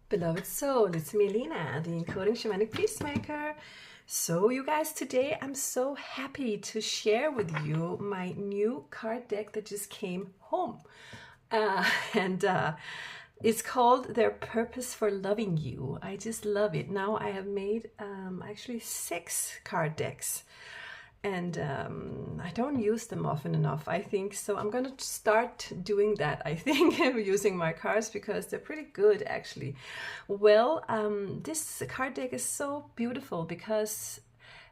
Beloved soul, it's Maylenah, the Encoding Shamanic Peacemaker. So you guys, today I'm so happy to share with you my new card deck that just came home. And it's called Their Purpose for Loving You. I just love it. Now I have made actually 6 card decks. And I don't use them often enough, I think. So I'm going to start doing that, I think, using my cards because they're pretty good, actually. Well, this card deck is so beautiful because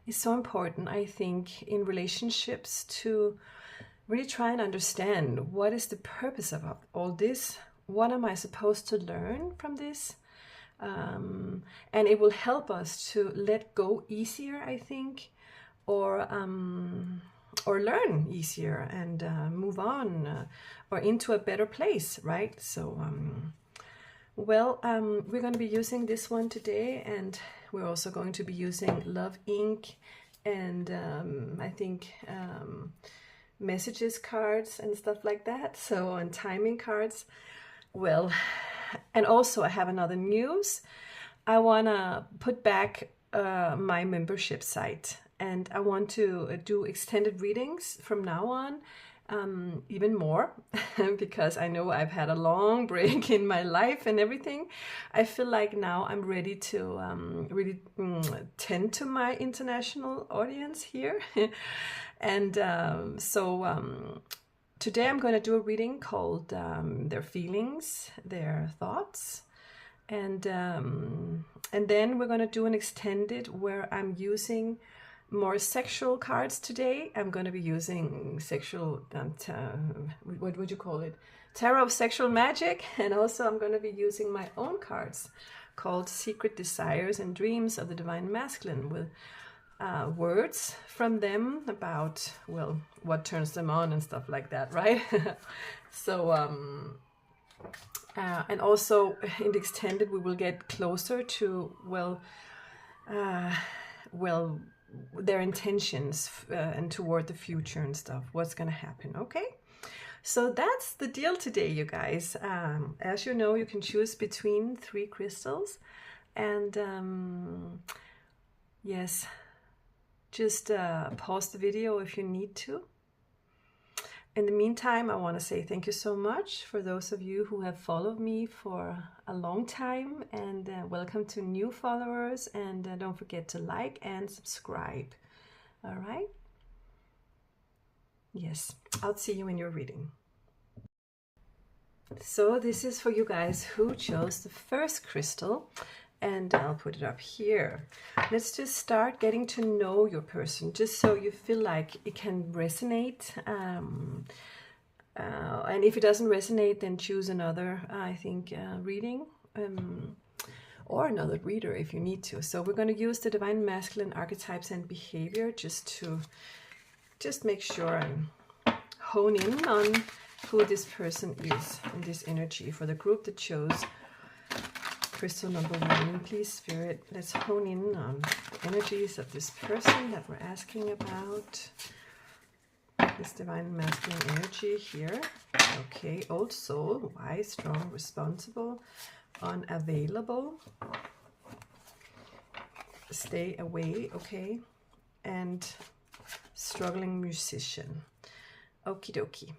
it's so important, I think, in relationships to really try and understand what is the purpose of all this. What am I supposed to learn from this? And it will help us to let go easier, I think, or learn easier and move on or into a better place, right? So we're going to be using this one today, and we're also going to be using Love Ink and I think messages cards and stuff like that, so on timing cards. Well, and also I have another news. I want to put back my membership site, and I want to do extended readings from now on, even more, because I know I've had a long break in my life and everything. I feel like now I'm ready to really tend to my international audience here. And today I'm going to do a reading called Their Feelings, Their Thoughts. And then we're going to do an extended where I'm using more sexual cards today. I'm going to be using sexual, what would you call it? Tarot of Sexual Magic. And also I'm going to be using my own cards called Secret Desires and Dreams of the Divine Masculine, with words from them about, well, what turns them on and stuff like that, right? So, and also in the extended, we will get closer to, their intentions and toward the future and stuff, what's going to happen. Okay, so that's the deal today, you guys. As you know, you can choose between 3 crystals, and yes, just pause the video if you need to. In the meantime, I want to say thank you so much for those of you who have followed me for a long time, and welcome to new followers, and don't forget to like and subscribe. All right? Yes, I'll see you in your reading. So this is for you guys who chose the first crystal, and I'll put it up here. Let's just start getting to know your person, just so you feel like it can resonate. And if it doesn't resonate, then choose another, I think, reading, or another reader if you need to. So we're going to use the Divine Masculine archetypes and behavior just to make sure and hone in on who this person is in this energy. For the group that chose crystal number 1, please, Spirit, let's hone in on the energies of this person that we're asking about. This Divine Masculine energy here. Okay, old soul, wise, strong, responsible, unavailable, stay away, okay, and struggling musician. Okie dokie.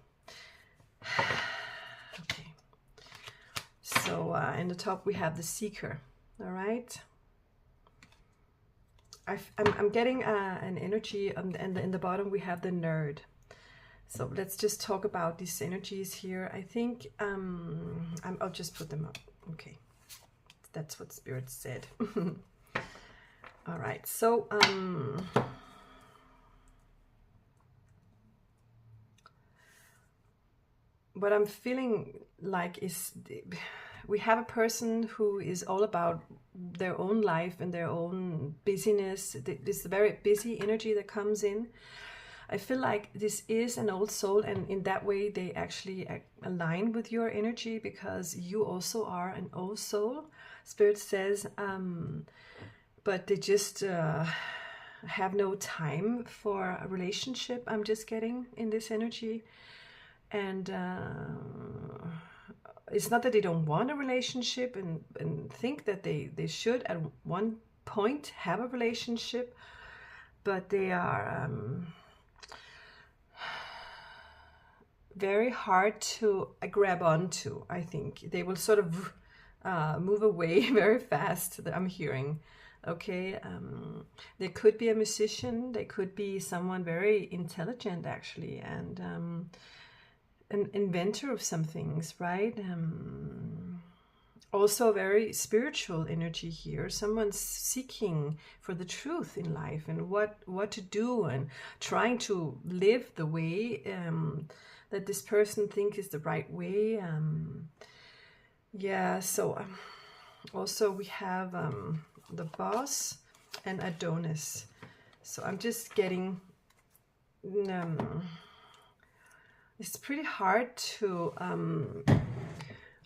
Okay. So in the top we have the seeker. All right. I'm getting an energy, and in the bottom we have the nerd. So let's just talk about these energies here. I think I'll just put them up. Okay, that's what Spirit said. All right. So what I'm feeling like is we have a person who is all about their own life and their own busyness. This very busy energy that comes in. I feel like this is an old soul, and in that way they actually align with your energy because you also are an old soul, Spirit says, but they just have no time for a relationship, I'm just getting in this energy. And it's not that they don't want a relationship and think that they should at one point have a relationship, but they are very hard to grab onto. I think they will sort of move away very fast, that I'm hearing. Okay, they could be a musician, they could be someone very intelligent actually, and an inventor of some things, right? Also very spiritual energy here. Someone's seeking for the truth in life and what to do, and trying to live the way that this person thinks is the right way. Yeah, so also we have the boss and Adonis. So I'm just getting it's pretty hard to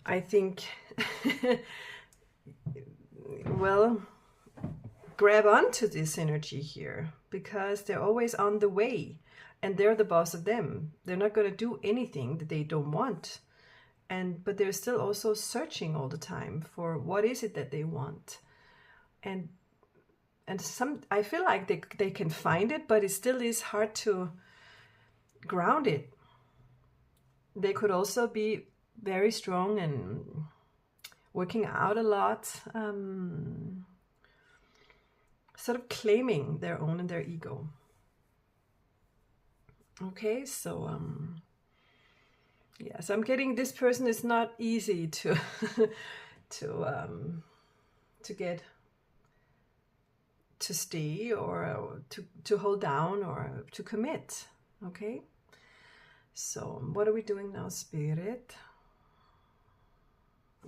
I think well, grab onto this energy here, because they're always on the way and they're the boss of them. They're not going to do anything that they don't want, but they're still also searching all the time for what is it that they want. And I feel like they can find it, but it still is hard to ground it. They could also be very strong and working out a lot, sort of claiming their own and their ego. Okay, so yeah, so I'm getting this person is not easy to to get to stay, or to hold down, or to commit. Okay, so what are we doing now, Spirit?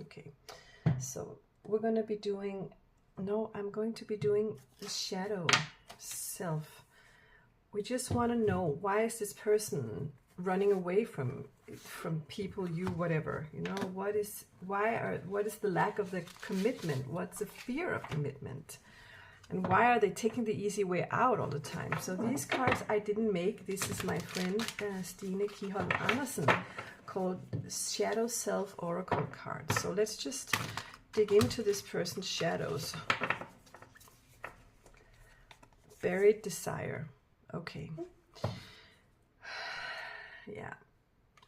Okay, so we're going to be doing, I'm going to be doing the shadow self. We just want to know, why is this person running away from people, you, whatever, you know, what is the lack of the commitment? What's the fear of commitment? And why are they taking the easy way out all the time? So these cards I didn't make. This is my friend Stine Kiholm Andersen, called Shadow Self Oracle cards. So let's just dig into this person's shadows. Buried desire. Okay. Yeah.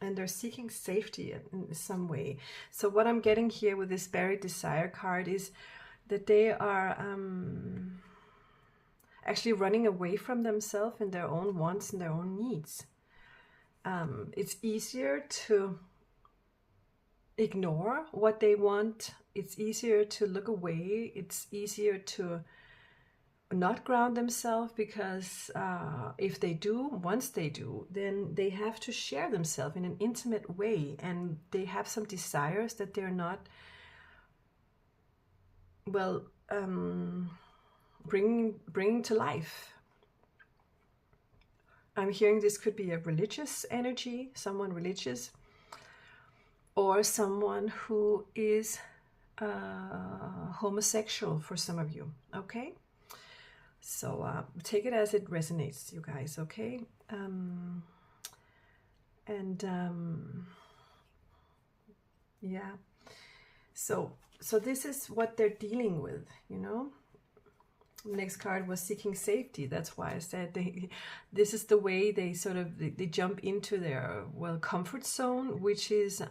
And they're seeking safety in some way. So what I'm getting here with this buried desire card is that they are actually running away from themselves and their own wants and their own needs. It's easier to ignore what they want. It's easier to look away. It's easier to not ground themselves, because once they do, then they have to share themselves in an intimate way, and they have some desires that they're not, well, bringing to life. I'm hearing this could be a religious energy, someone religious, or someone who is homosexual for some of you. Okay, so take it as it resonates, you guys. Okay, yeah, so this is what they're dealing with, you know. The next card was seeking safety. That's why I said this is the way they sort of they jump into their, well, comfort zone, which is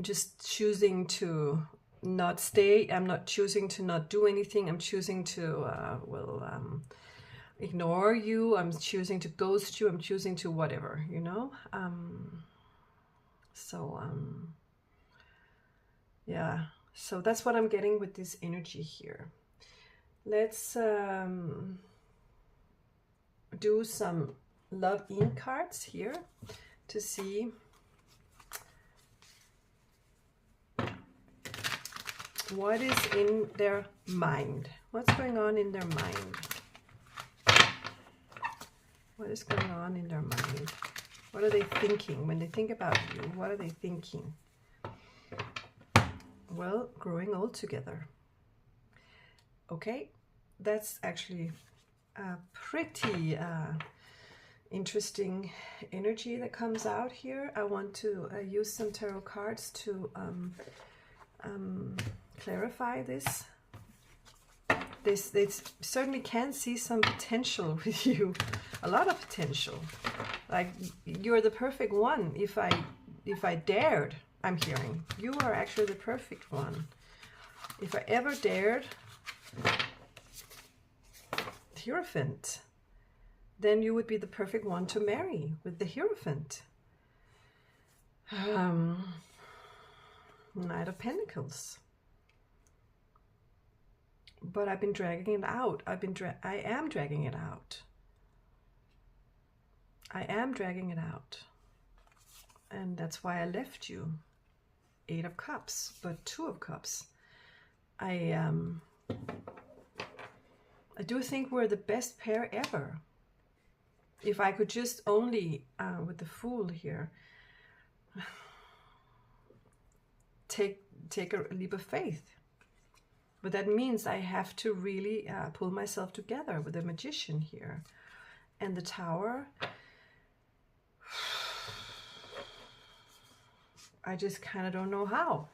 just choosing to not stay. I'm not choosing to not do anything. I'm choosing to ignore you. I'm choosing to ghost you. I'm choosing to whatever, you know. Yeah, so that's what I'm getting with this energy here. Let's do some Lovereading cards here to see what is in their mind. What's going on in their mind? What is going on in their mind? What are they thinking when they think about you? What are they thinking? Well, growing old together. Okay, that's actually a pretty interesting energy that comes out here. I want to use some tarot cards to clarify this. They certainly can see some potential with you, a lot of potential. Like you're the perfect one. If I dared, I'm hearing you are actually the perfect one. If I ever dared, Hierophant, then you would be the perfect one to marry with the Hierophant. Knight of Pentacles. But I've been dragging it out. I am dragging it out. I am dragging it out. And that's why I left you. 8 of Cups, but 2 of Cups. I do think we're the best pair ever. If I could just only, with the Fool here, take a leap of faith. But that means I have to really pull myself together with the Magician here. And the Tower, I just kind of don't know how.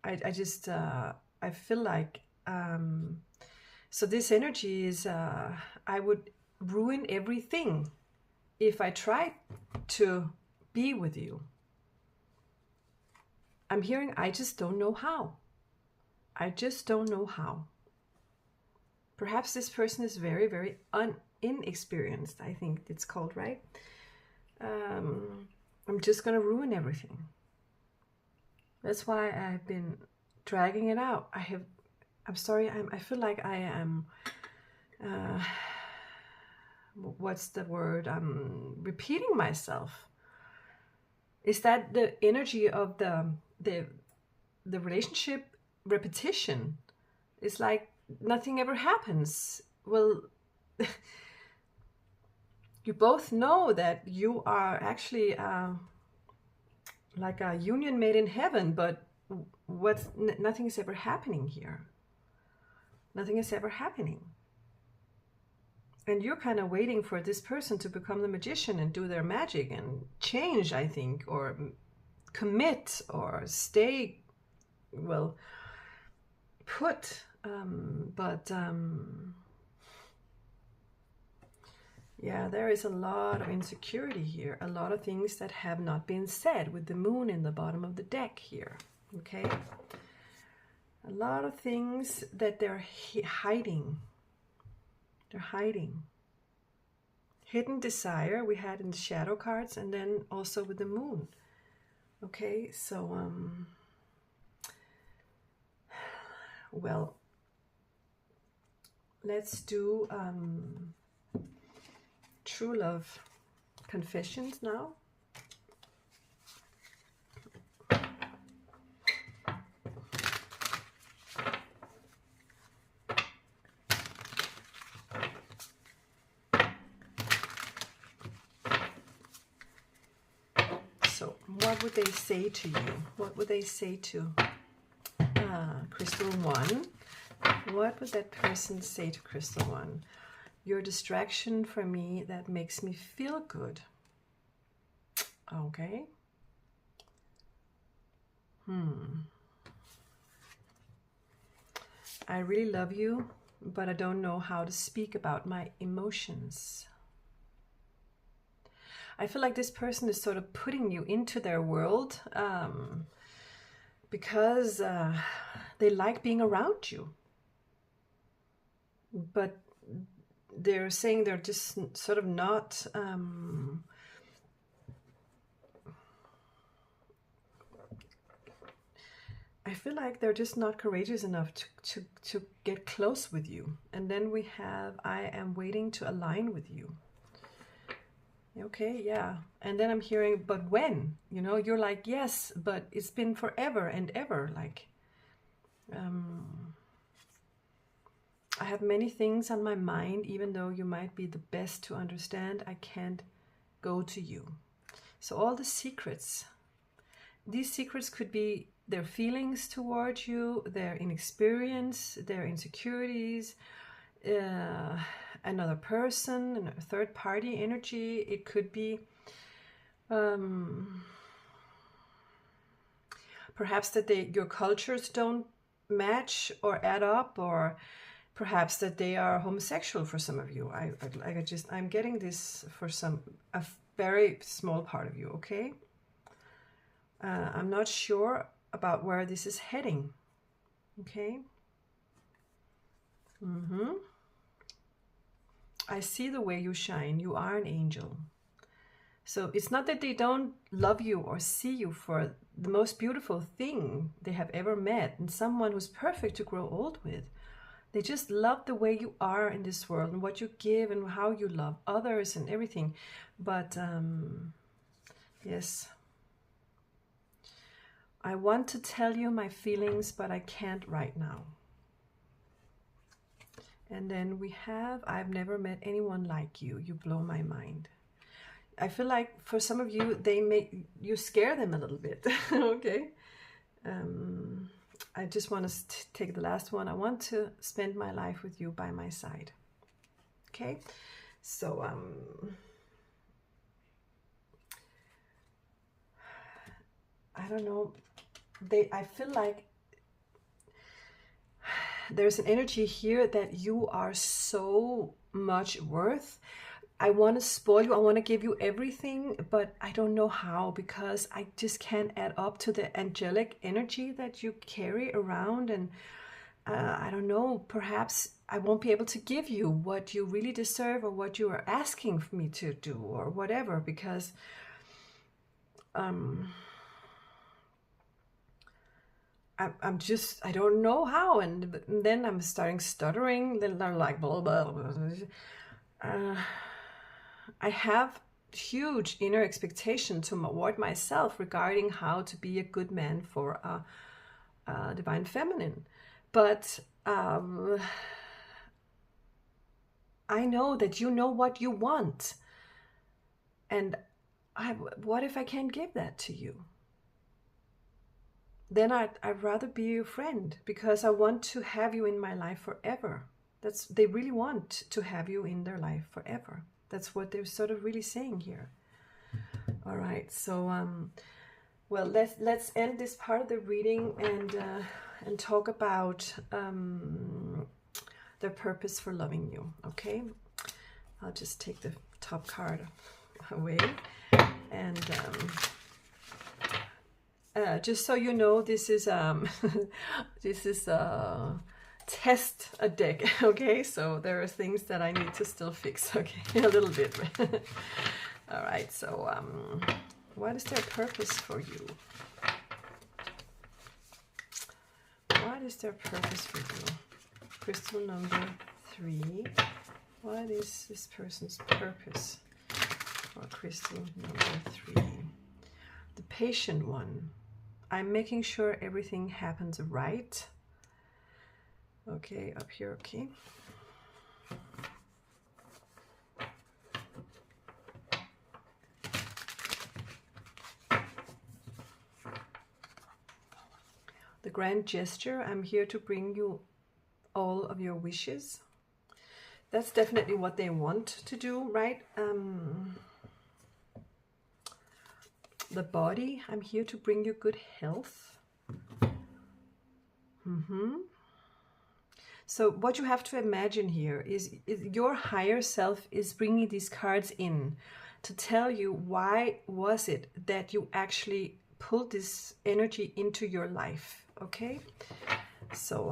I just, I feel like, so this energy is, I would ruin everything if I tried to be with you. I'm hearing, I just don't know how. I just don't know how. Perhaps this person is very, very inexperienced, I think it's called, right? I'm just going to ruin everything. That's why I've been dragging it out. I'm sorry, I feel like I am, what's the word? I'm repeating myself. Is that the energy of the relationship repetition? It's like nothing ever happens. Well, you both know that you are actually like a union made in heaven, but nothing is ever happening here. Nothing is ever happening. And you're kind of waiting for this person to become the Magician and do their magic and change, I think, or commit or stay, well, put. Yeah, there is a lot of insecurity here. A lot of things that have not been said with the Moon in the bottom of the deck here. Okay? A lot of things that they're hiding. They're hiding. Hidden desire we had in the shadow cards, and then also with the Moon. Okay, so well, let's do true love confessions now. So what would they say to you? What would they say to Crystal 1? What would that person say to Crystal 1? You're a distraction for me that makes me feel good. Okay. I really love you, but I don't know how to speak about my emotions. I feel like this person is sort of putting you into their world because they like being around you. But they're saying they're just sort of not I feel like they're just not courageous enough to get close with you. And then we have, I am waiting to align with you. Okay, yeah. And then I'm hearing, but when? You know, you're like, yes, but it's been forever and ever. Like, I have many things on my mind, even though you might be the best to understand, I can't go to you. So all the secrets, these secrets could be their feelings towards you, their inexperience, their insecurities, another person, a third party energy. It could be perhaps that your cultures don't match or add up, or perhaps that they are homosexual for some of you. I'm getting this for a very small part of you, okay? I'm not sure about where this is heading, okay? I see the way you shine. You are an angel. So it's not that they don't love you or see you for the most beautiful thing they have ever met and someone who's perfect to grow old with. They just love the way you are in this world and what you give and how you love others and everything. But yes, I want to tell you my feelings, but I can't right now. And then we have, I've never met anyone like you. You blow my mind. I feel like for some of you, you scare them a little bit. Okay. I just want to take the last one. I want to spend my life with you by my side. Okay. So, I don't know. I feel like there's an energy here that you are so much worth. I want to spoil you. I want to give you everything, but I don't know how, because I just can't add up to the angelic energy that you carry around. And I don't know, perhaps I won't be able to give you what you really deserve or what you are asking for me to do or whatever, because I don't know how. And then I'm starting stuttering. Then I'm like, blah, blah, blah. I have huge inner expectation toward myself regarding how to be a good man for a divine feminine. But I know that you know what you want. And what if I can't give that to you? Then I'd rather be your friend, because I want to have you in my life forever. They really want to have you in their life forever. That's what they're sort of really saying here. All right, so well, let's end this part of the reading and talk about their purpose for loving you. Okay, I'll just take the top card away, and just so you know, this is this is test a deck, okay? So there are things that I need to still fix, okay? A little bit. All right, so what is their purpose for you? What is their purpose for you? Crystal number 3. What is this person's purpose for crystal number 3? The patient one. I'm making sure everything happens right. Okay, up here, okay. The grand gesture, I'm here to bring you all of your wishes. That's definitely what they want to do, right? The body, I'm here to bring you good health. So what you have to imagine here is your higher self is bringing these cards in to tell you why was it that you actually pulled this energy into your life, okay? So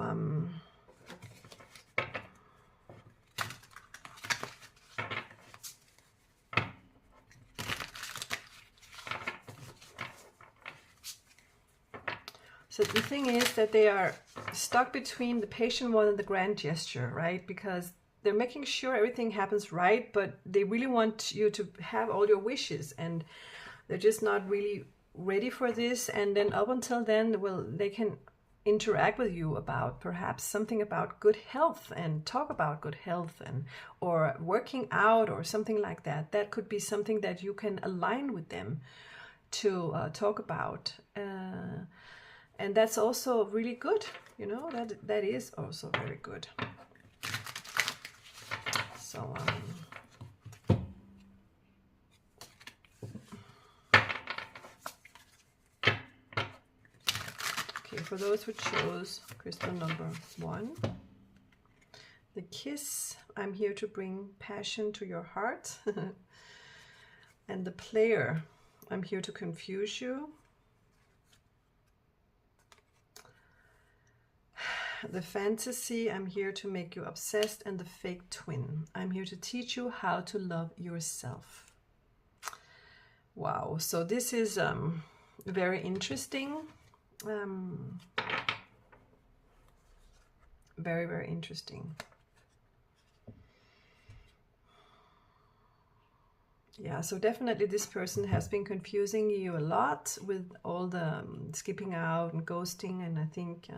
so the thing is that they are stuck between the patient one and the grand gesture, right? Because they're making sure everything happens right, but they really want you to have all your wishes, and they're just not really ready for this. And then up until then, well, they can interact with you about perhaps something about good health and talk about good health, and or working out or something like that. That could be something that you can align with them to talk about. And that's also really good, you know, that is also very good. So So okay, for those who chose crystal number 1, the kiss, I'm here to bring passion to your heart. And the player, I'm here to confuse you. The fantasy, I'm here to make you obsessed. And the fake twin, I'm here to teach you how to love yourself. Wow, so this is very interesting. Very, very interesting. Yeah, so definitely this person has been confusing you a lot with all the skipping out and ghosting, and I think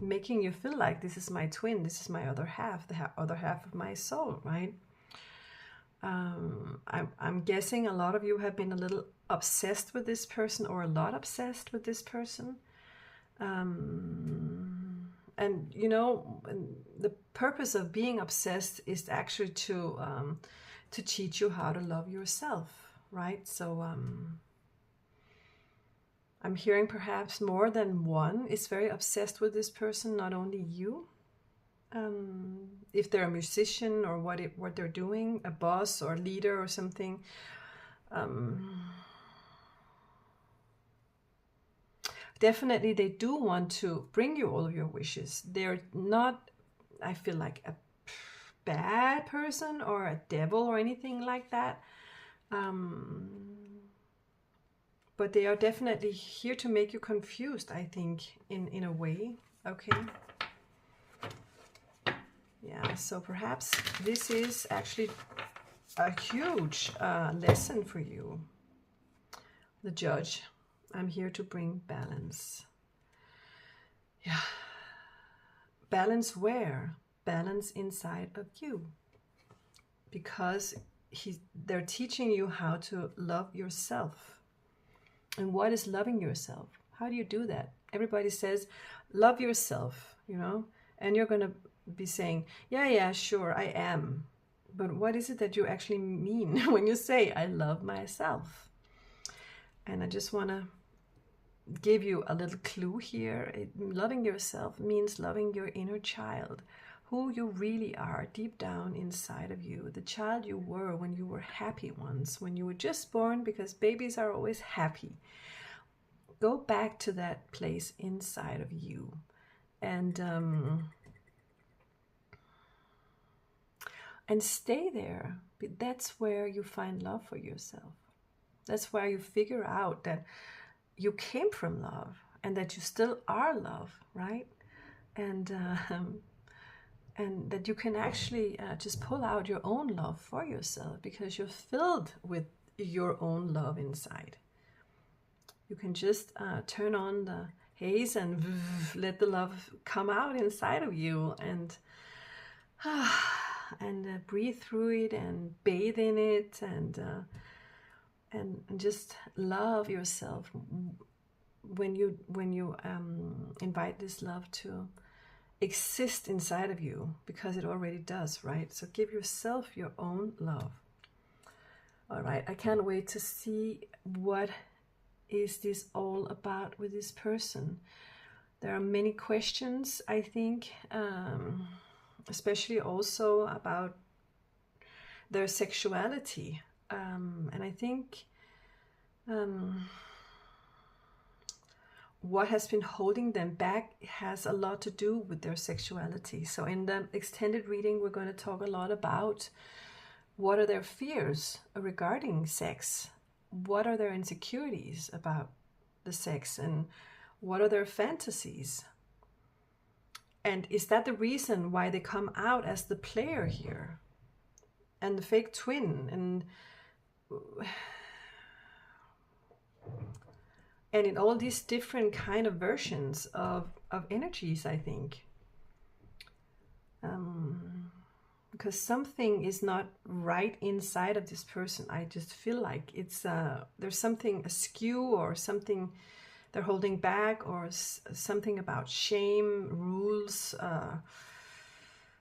making you feel like this is my twin, this is my other half, the other half of my soul, right? I'm guessing a lot of you have been a little obsessed with this person, or a lot obsessed with this person. And you know, the purpose of being obsessed is actually to teach you how to love yourself, right? So I'm hearing perhaps more than one is very obsessed with this person, not only you. If they're a musician or what they're doing, a boss or leader or something. Definitely they do want to bring you all of your wishes. They're not, I feel like, a bad person or a devil or anything like that. But they are definitely here to make you confused, I think, in a way. Okay. Yeah, so perhaps this is actually a huge lesson for you. The Judge. I'm here to bring balance. Yeah. Balance where? Balance inside of you. Because they're teaching you how to love yourself. And what is loving yourself? How do you do that? Everybody says, love yourself, you know? And you're going to be saying, yeah, sure, I am. But what is it that you actually mean when you say, I love myself? And I just want to give you a little clue here. Loving yourself means loving your inner child, who you really are deep down inside of you, the child you were when you were happy once, when you were just born, because babies are always happy. Go back to that place inside of you, and stay there. That's where you find love for yourself. That's where you figure out that you came from love and that you still are love, right? And that you can actually just pull out your own love for yourself, because you're filled with your own love inside. You can just turn on the haze and let the love come out inside of you, and breathe through it and bathe in it, and just love yourself when you invite this love to exist inside of you, because it already does, right? So give yourself your own love. All right, I can't wait to see what is this all about with this person. There are many questions, I think, especially also about their sexuality. And I think what has been holding them back has a lot to do with their sexuality. So in the extended reading, we're going to talk a lot about what are their fears regarding sex, what are their insecurities about the sex, and what are their fantasies. And is that the reason why they come out as the player here? And the fake twin, and in all these different kind of versions of energies, I think. Because something is not right inside of this person. I just feel like it's there's something askew or something they're holding back, or something about shame, rules,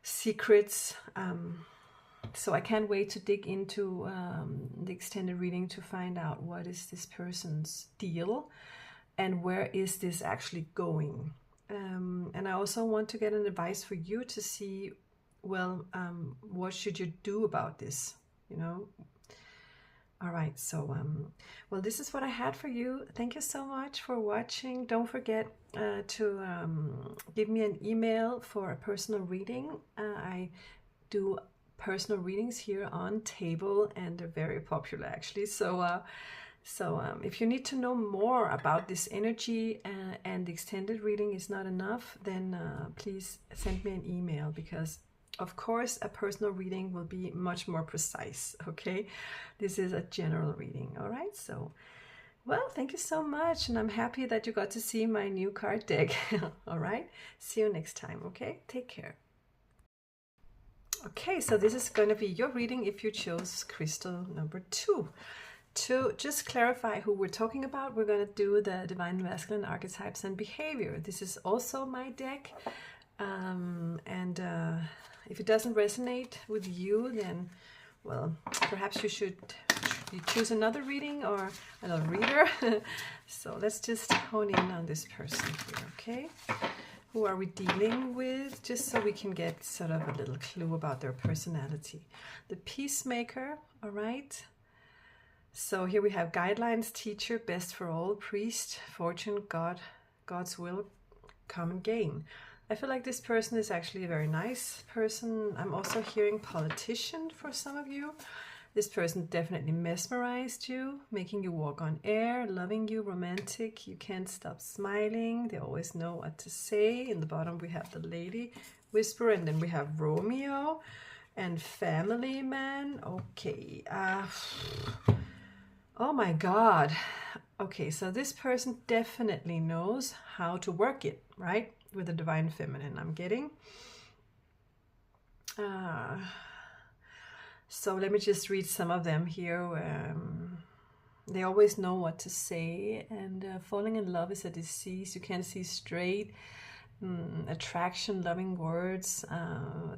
secrets. So I can't wait to dig into the extended reading to find out what is this person's deal and where is this actually going. And I also want to get an advice for you to see, well, what should you do about this, you know? All right, so, well, this is what I had for you. Thank you so much for watching. Don't forget to give me an email for a personal reading. I do personal readings here on Table, and they're very popular, actually. So, if you need to know more about this energy and the extended reading is not enough, then please send me an email, because of course a personal reading will be much more precise. Okay, this is a general reading. All right, so, well, thank you so much, and I'm happy that you got to see my new card deck. All right, see you next time. Okay, take care. Okay, so this is going to be your reading if you chose crystal number 2. To just clarify who we're talking about, we're going to do the Divine Masculine Archetypes and Behavior. This is also my deck. If it doesn't resonate with you, then, well, perhaps you should choose another reading or another reader. So let's just hone in on this person here, okay? Who are we dealing with? Just so we can get sort of a little clue about their personality. The Peacemaker, all right? So here we have guidelines, teacher, best for all, priest, fortune, God, God's will, common gain. I feel like this person is actually a very nice person. I'm also hearing politician for some of you. This person definitely mesmerized you, making you walk on air, loving you, romantic. You can't stop smiling. They always know what to say. In the bottom we have the lady whisperer, and then we have Romeo and family man. Okay. Oh my God. Okay, so this person definitely knows how to work it, right? With the divine feminine, I'm getting. So let me just read some of them here. They always know what to say, and falling in love is a disease. You can't see straight. Attraction, loving words,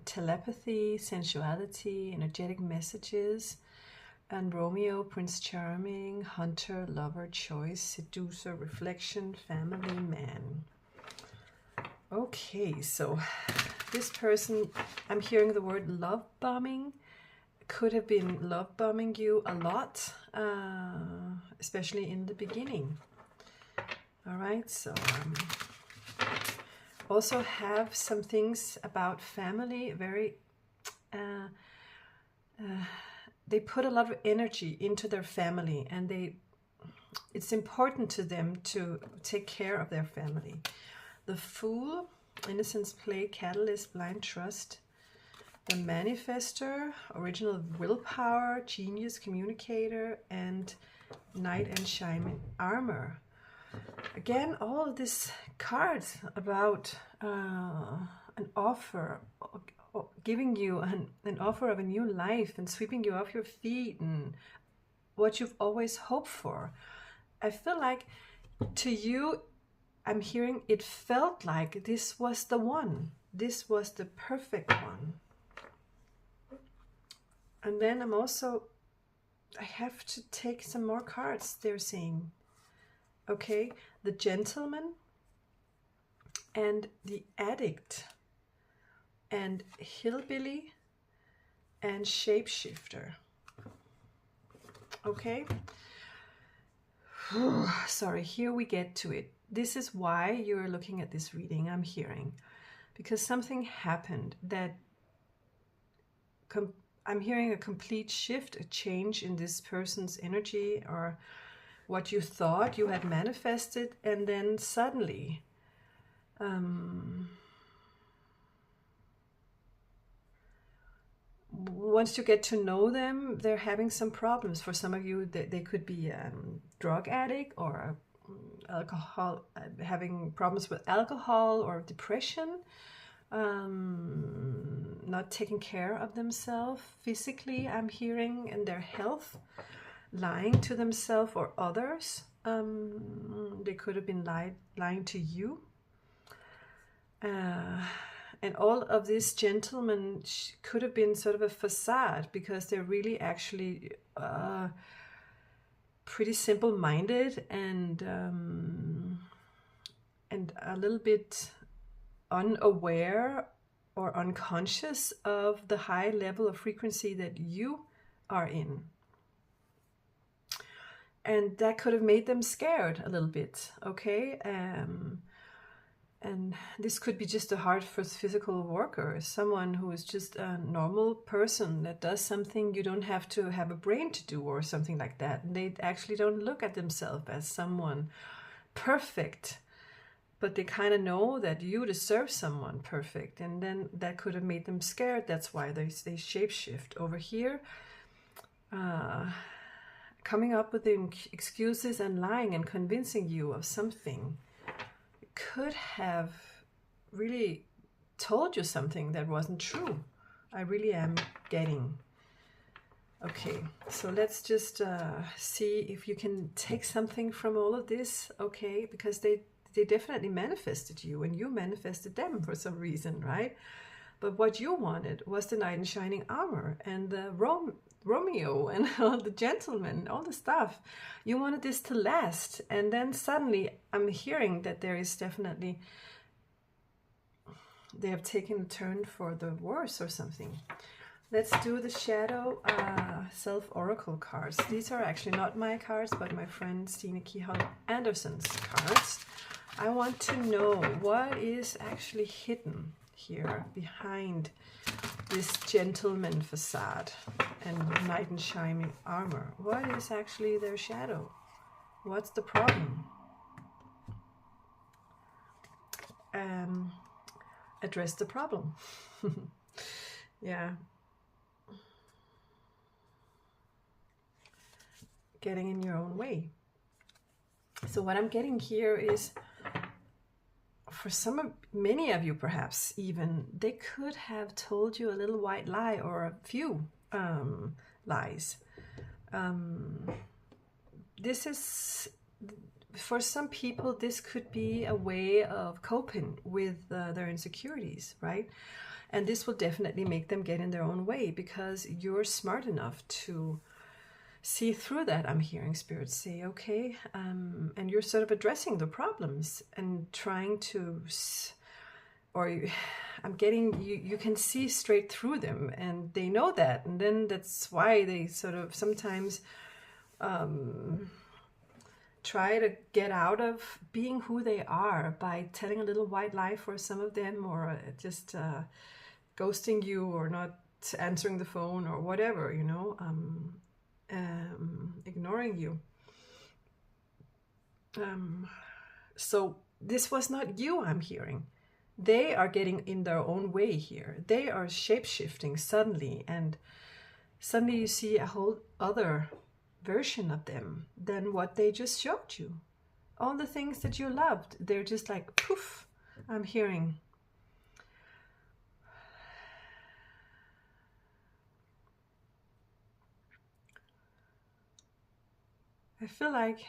telepathy, sensuality, energetic messages. And Romeo, Prince Charming, hunter, lover, choice, seducer, reflection, family man. Okay, so this person, I'm hearing the word love bombing. Could have been love bombing you a lot, especially in the beginning. All right, so also have some things about family, very they put a lot of energy into their family, and it's important to them to take care of their family. The Fool, innocence, play, catalyst, blind trust. The Manifester, original willpower, genius, communicator, and knight and shining armor. Again, all of these cards about an offer, giving you an offer of a new life and sweeping you off your feet and what you've always hoped for. I feel like to you, I'm hearing it felt like this was the one. This was the perfect one. And then I have to take some more cards, they're saying. Okay, the Gentleman and the Addict and Hillbilly and Shapeshifter. Okay. Sorry, here we get to it. This is why you're looking at this reading, I'm hearing. Because something happened that I'm hearing a complete shift, a change in this person's energy, or what you thought you had manifested, and then suddenly once you get to know them, they're having some problems. For some of you, they could be a drug addict or alcohol, having problems with alcohol or depression, not taking care of themselves physically, I'm hearing, and their health, lying to themselves or others. They could have been lying to you. And all of these gentlemen could have been sort of a facade, because they're really actually pretty simple-minded and a little bit unaware or unconscious of the high level of frequency that you are in. And that could have made them scared a little bit, okay? And this could be just a hard physical worker, someone who is just a normal person that does something you don't have to have a brain to do or something like that. And they actually don't look at themselves as someone perfect, but they kind of know that you deserve someone perfect. And then that could have made them scared. That's why they shapeshift over here. Coming up with excuses and lying and convincing you of something. Could have really told you something that wasn't true. I really am getting. Okay, so let's just see if you can take something from all of this, okay? Because they definitely manifested you, and you manifested them for some reason, right? But what you wanted was the knight in shining armor and the Romeo and all the gentlemen, all the stuff. You wanted this to last, and then suddenly I'm hearing that there is definitely, they have taken a turn for the worse or something. Let's do the Shadow Self-Oracle cards. These are actually not my cards, but my friend Stine Kihol Anderson's cards. I want to know what is actually hidden here behind this gentleman facade and knight in shining armor. What is actually their shadow? What's the problem? Address the problem. Yeah. Getting in your own way. So what I'm getting here is, for many of you perhaps even, they could have told you a little white lie or a few lies. This is, for some people, this could be a way of coping with their insecurities, right? And this will definitely make them get in their own way, because you're smart enough to see through that. I'm hearing spirits say, okay, and you're sort of addressing the problems and trying to, I'm getting, you can see straight through them, and they know that, and then that's why they sort of sometimes try to get out of being who they are by telling a little white lie for some of them, or just ghosting you, or not answering the phone, or whatever, you know, ignoring you. So this was not you, I'm hearing. They are getting in their own way here. They are shape-shifting suddenly, and suddenly you see a whole other version of them than what they just showed you. All the things that you loved, they're just like poof. I'm hearing. I feel like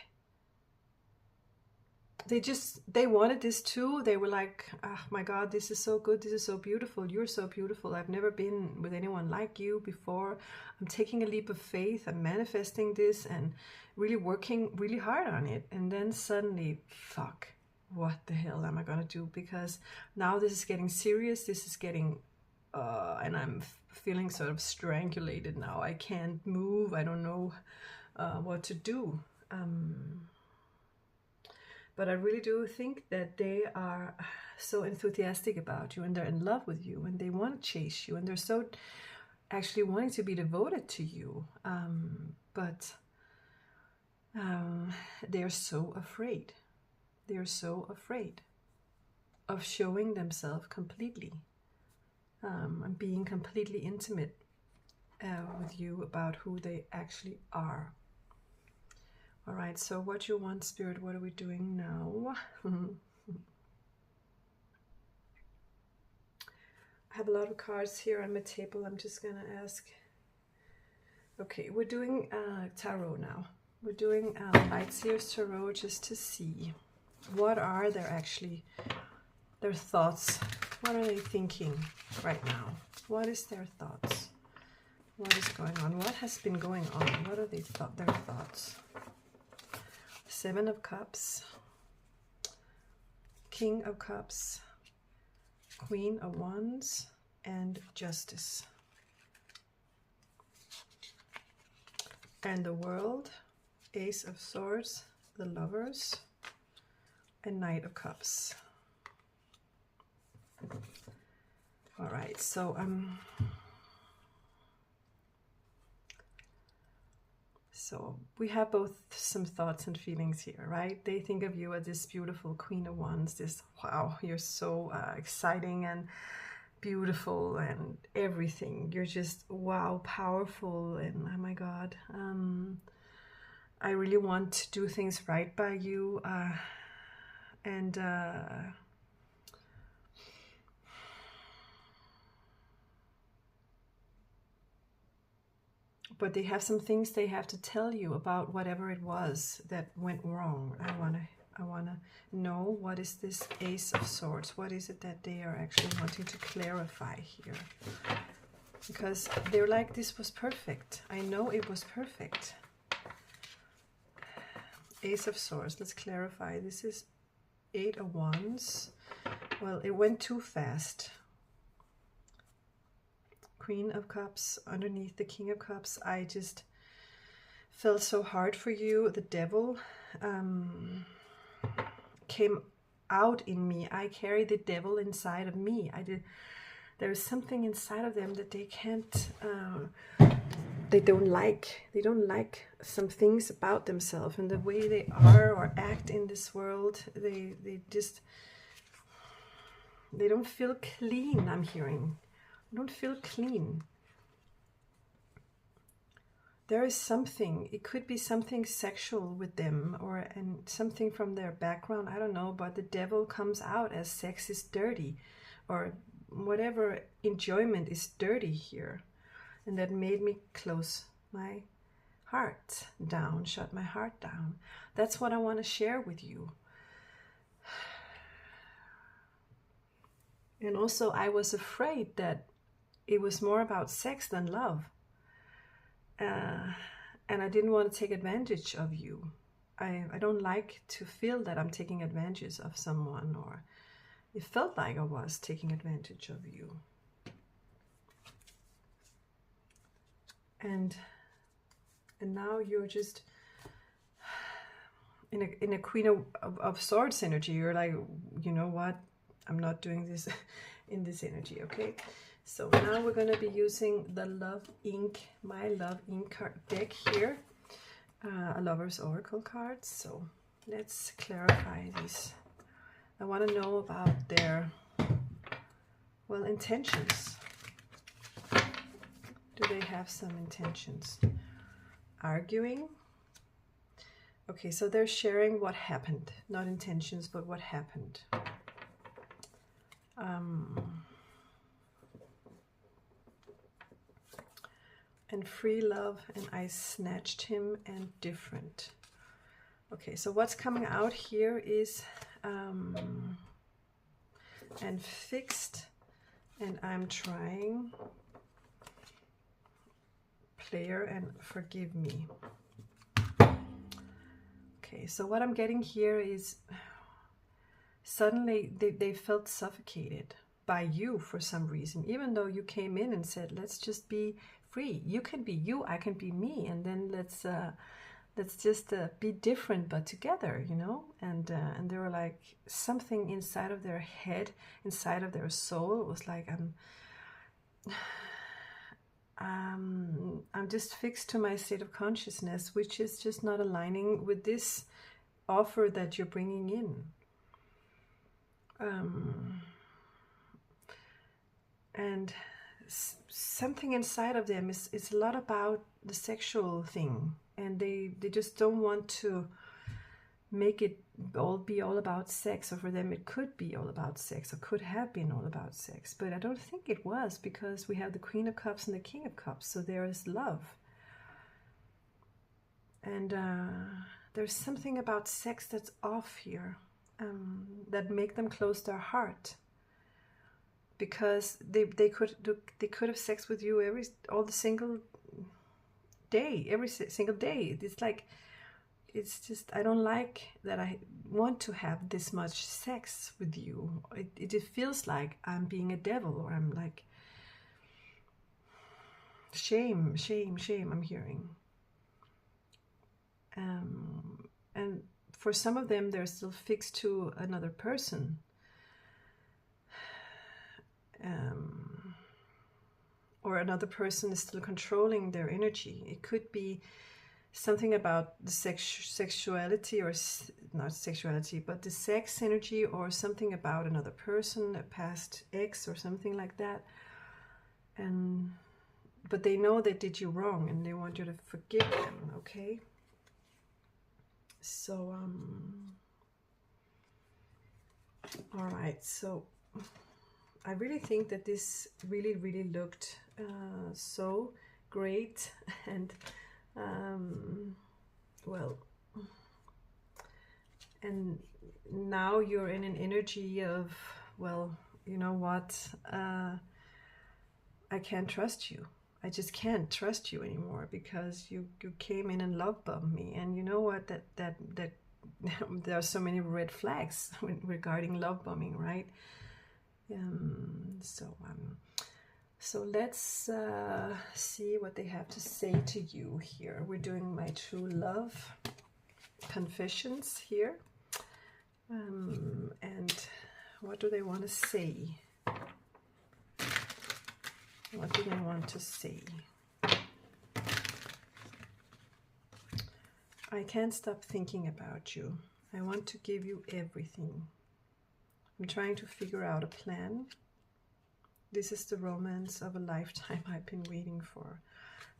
they wanted this too. They were like, oh my God, this is so good. This is so beautiful. You're so beautiful. I've never been with anyone like you before. I'm taking a leap of faith. I'm manifesting this and really working really hard on it. And then suddenly, fuck, what the hell am I going to do? Because now this is getting serious. This is getting, and I'm feeling sort of strangulated now. I can't move. I don't know what to do. But I really do think that they are so enthusiastic about you, and they're in love with you, and they want to chase you, and they're so actually wanting to be devoted to you. But they're so afraid. They're so afraid of showing themselves completely, and being completely intimate with you about who they actually are. All right, so what you want, Spirit, what are we doing now? I have a lot of cards here on my table. I'm just going to ask. Okay, we're doing tarot now. We're doing Light Seers Tarot just to see what are their thoughts. What are they thinking right now? What is their thoughts? What is going on? What has been going on? What are their thoughts? Seven of Cups, King of Cups, Queen of Wands, and Justice. And the World, Ace of Swords, the Lovers, and Knight of Cups. All right, so we have both some thoughts and feelings here, right? They think of you as this beautiful Queen of Wands, this, wow, you're so exciting and beautiful and everything. You're just, wow, powerful, and oh my God. I really want to do things right by you, but they have some things they have to tell you about whatever it was that went wrong. I wanna know, what is this Ace of Swords? What is it that they are actually wanting to clarify here? Because they're like, this was perfect. I know it was perfect. Ace of Swords, let's clarify. This is Eight of Wands. Well, it went too fast. Queen of Cups underneath the King of Cups. I just felt so hard for you. The Devil came out in me. I carry the devil inside of me. There's something inside of them that they can't, they don't like. They don't like some things about themselves and the way they are or act in this world. They don't feel clean, I'm hearing. Don't feel clean. There is something, it could be something sexual with them, and something from their background, I don't know, but the devil comes out as sex is dirty, or whatever enjoyment is dirty here. And that made me close my heart down, shut my heart down. That's what I want to share with you. And also I was afraid that it was more about sex than love. And I didn't want to take advantage of you. I don't like to feel that I'm taking advantage of someone, or it felt like I was taking advantage of you. And now you're just in a Queen of Swords energy. You're like, you know what? I'm not doing this in this energy, okay? So now we're going to be using the Love Ink, my Love Ink card deck here, a Lover's Oracle cards. So let's clarify these. I want to know about their, well, intentions. Do they have some intentions? Arguing? Okay, so they're sharing what happened, not intentions, but what happened. And free love, and I snatched him, and different. Okay, so what's coming out here is and fixed, and I'm trying, player, and forgive me. Okay, so what I'm getting here is suddenly they felt suffocated by you for some reason, even though you came in and said, let's just be free. You can be you, I can be me, and then let's just be different but together, you know. And they were like, something inside of their head, inside of their soul was like, I'm just fixed to my state of consciousness, which is just not aligning with this offer that you're bringing in. And something inside of them is a lot about the sexual thing, and they just don't want to make it be all about sex. Or for them it could be all about sex, or could have been all about sex, but I don't think it was, because we have the Queen of Cups and the King of Cups, so there is love. And there's something about sex that's off here, that make them close their heart, because they could have sex with you every single day. It's like, it's just, I don't like that I want to have this much sex with you. It feels like I'm being a devil, or I'm like, shame, I'm hearing. And for some of them, they're still fixed to another person. Or another person is still controlling their energy. It could be something about the sexuality, or not sexuality, but the sex energy, or something about another person, a past ex or something like that. But they know they did you wrong, and they want you to forgive them, okay? So, all right, so I really think that this really looked so great, and well, and now you're in an energy of, well, you know what, I can't trust you. I just can't trust you anymore, because you came in and love bombed me. And you know what, that there are so many red flags regarding love bombing, right? So let's see what they have to say to you here. We're doing my true love confessions here, and what do they want to say? What do they want to say? I can't stop thinking about you. I want to give you everything. I'm trying to figure out a plan. This is the romance of a lifetime I've been waiting for.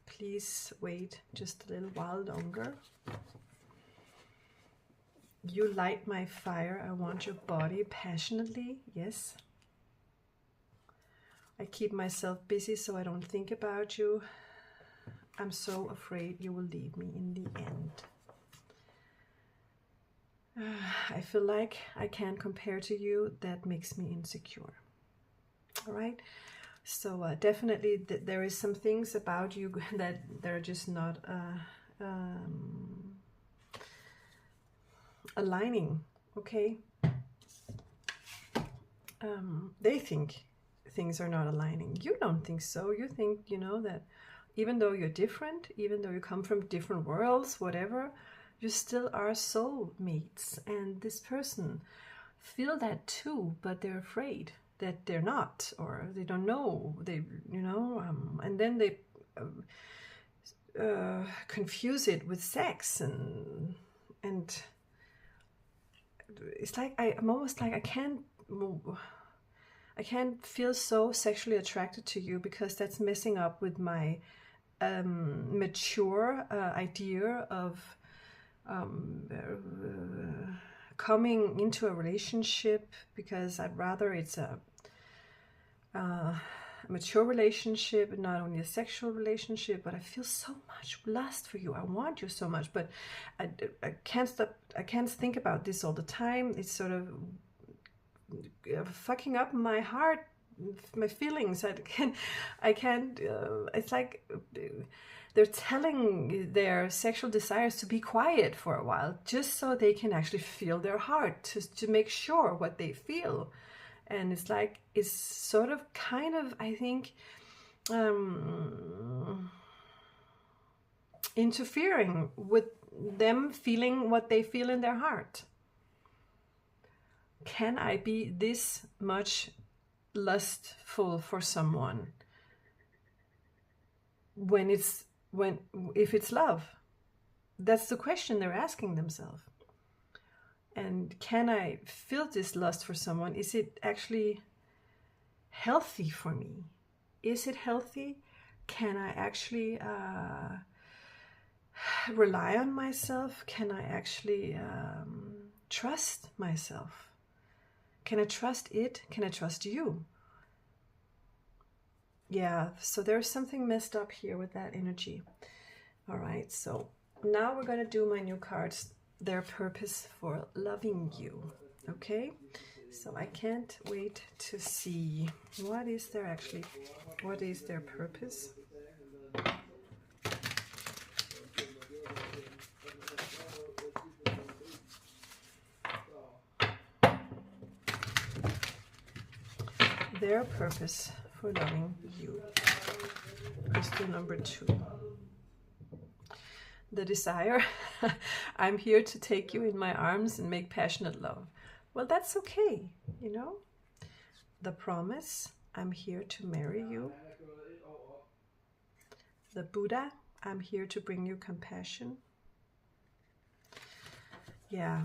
Please wait just a little while longer. You light my fire. I want your body passionately. Yes. I keep myself busy so I don't think about you. I'm so afraid you will leave me in the end. I feel like I can't compare to you. That makes me insecure. All right. So definitely there is some things about you that they're just not aligning. Okay. They think things are not aligning. You don't think so. You think, you know, that even though you're different, even though you come from different worlds, whatever, you still are soulmates. And this person feel that too, but they're afraid that they're not, or they don't know. They, you know, and then they confuse it with sex, and it's like I'm almost like I can't feel so sexually attracted to you, because that's messing up with my mature idea of coming into a relationship, because I'd rather it's a mature relationship, not only a sexual relationship. But I feel so much lust for you. I want you so much, but I can't stop. I can't think about this all the time. It's sort of fucking up my heart, my feelings. I can't. It's like they're telling their sexual desires to be quiet for a while, just so they can actually feel their heart, to make sure what they feel. And it's like, it's sort of kind of, I think, interfering with them feeling what they feel in their heart. Can I be this much lustful for someone if it's love? That's the question they're asking themselves. And can I feel this lust for someone? Is it actually healthy for me? Is it healthy? Can I actually rely on myself? Can I actually trust myself? Can I trust it? Can I trust you? Yeah, so there's something messed up here with that energy. All right, so now we're going to do my new cards, their purpose for loving you. Okay, so I can't wait to see what is their purpose. Their purpose for loving you. Crystal number 2. The desire. I'm here to take you in my arms and make passionate love. Well, that's okay, you know. The promise. I'm here to marry you. The Buddha. I'm here to bring you compassion. Yeah.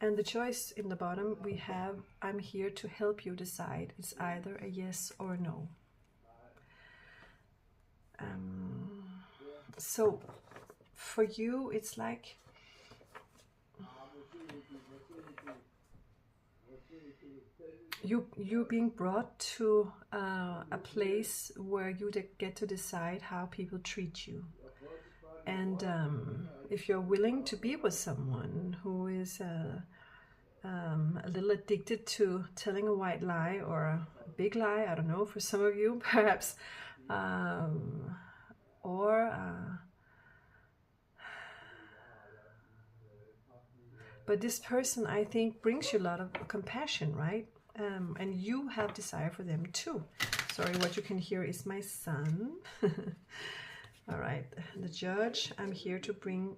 And the choice in the bottom we have, I'm here to help you decide. It's either a yes or no. So for you, it's like you being brought to a place where you get to decide how people treat you. And if you're willing to be with someone who is a little addicted to telling a white lie or a big lie, I don't know, for some of you perhaps, but this person, I think, brings you a lot of compassion, right? And you have desire for them too. Sorry, what you can hear is my son. All right, the Judge, I'm here to bring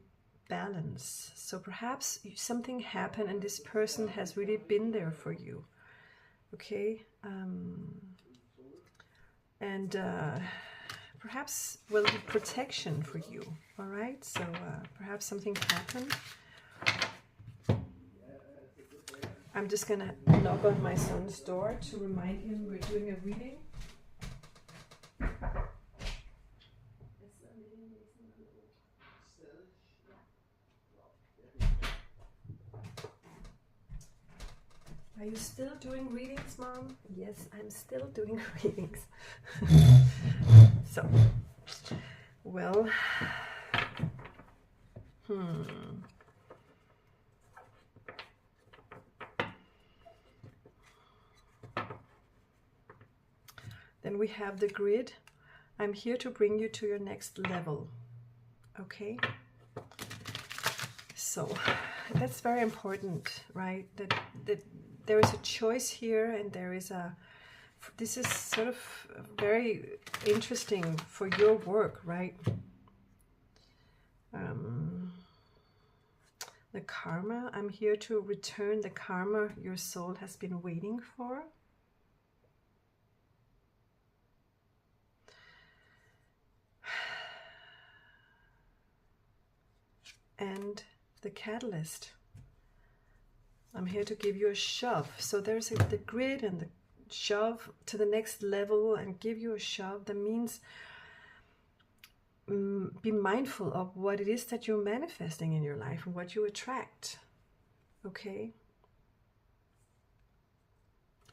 balance. So perhaps something happened and this person has really been there for you. Okay, and perhaps, well, protection for you. All right, so perhaps something happened. I'm just gonna knock on my son's door to remind him we're doing a reading. Are you still doing readings, Mom? Yes, I'm still doing readings. So, well, Then we have the Grid. I'm here to bring you to your next level. Okay? So, that's very important, right? That there is a choice here, and there is this is sort of very interesting for your work, right? The karma, I'm here to return the karma your soul has been waiting for. And the Catalyst, I'm here to give you a shove. So there's the Grid and the shove to the next level and give you a shove. That means be mindful of what it is that you're manifesting in your life and what you attract. Okay?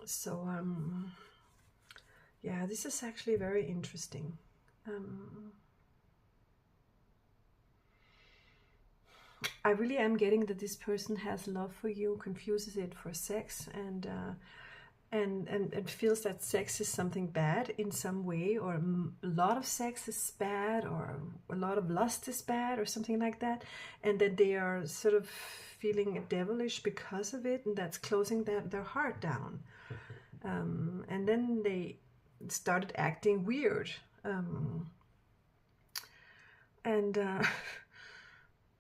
So, yeah, this is actually very interesting. I really am getting that this person has love for you, confuses it for sex, and feels that sex is something bad in some way, or a lot of sex is bad, or a lot of lust is bad, or something like that, and that they are sort of feeling devilish because of it, and that's closing their heart down. And then they started acting weird, and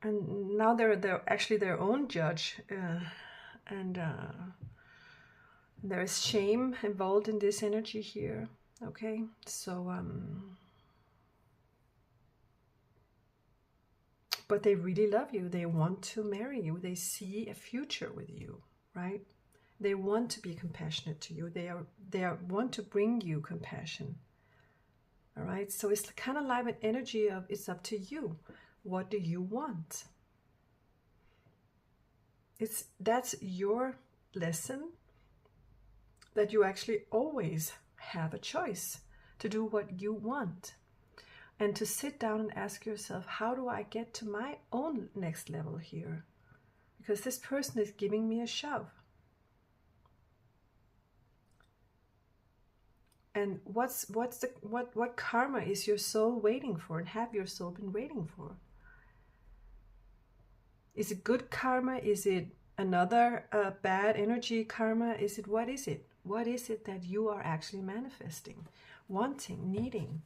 now they're actually their own judge, and there is shame involved in this energy here. Okay, so but they really love you. They want to marry you. They see a future with you, right? They want to be compassionate to you. They want to bring you compassion. All right, so it's kind of like an energy of it's up to you. What do you want? That's your lesson, that you actually always have a choice. to do what you want, and to sit down and ask yourself, how do I get to my own next level here? Because this person is giving me a shove. And what karma is your soul waiting for, and have your soul been waiting for? Is it good karma? Is it another bad energy karma? What is it? What is it that you are actually manifesting, wanting, needing?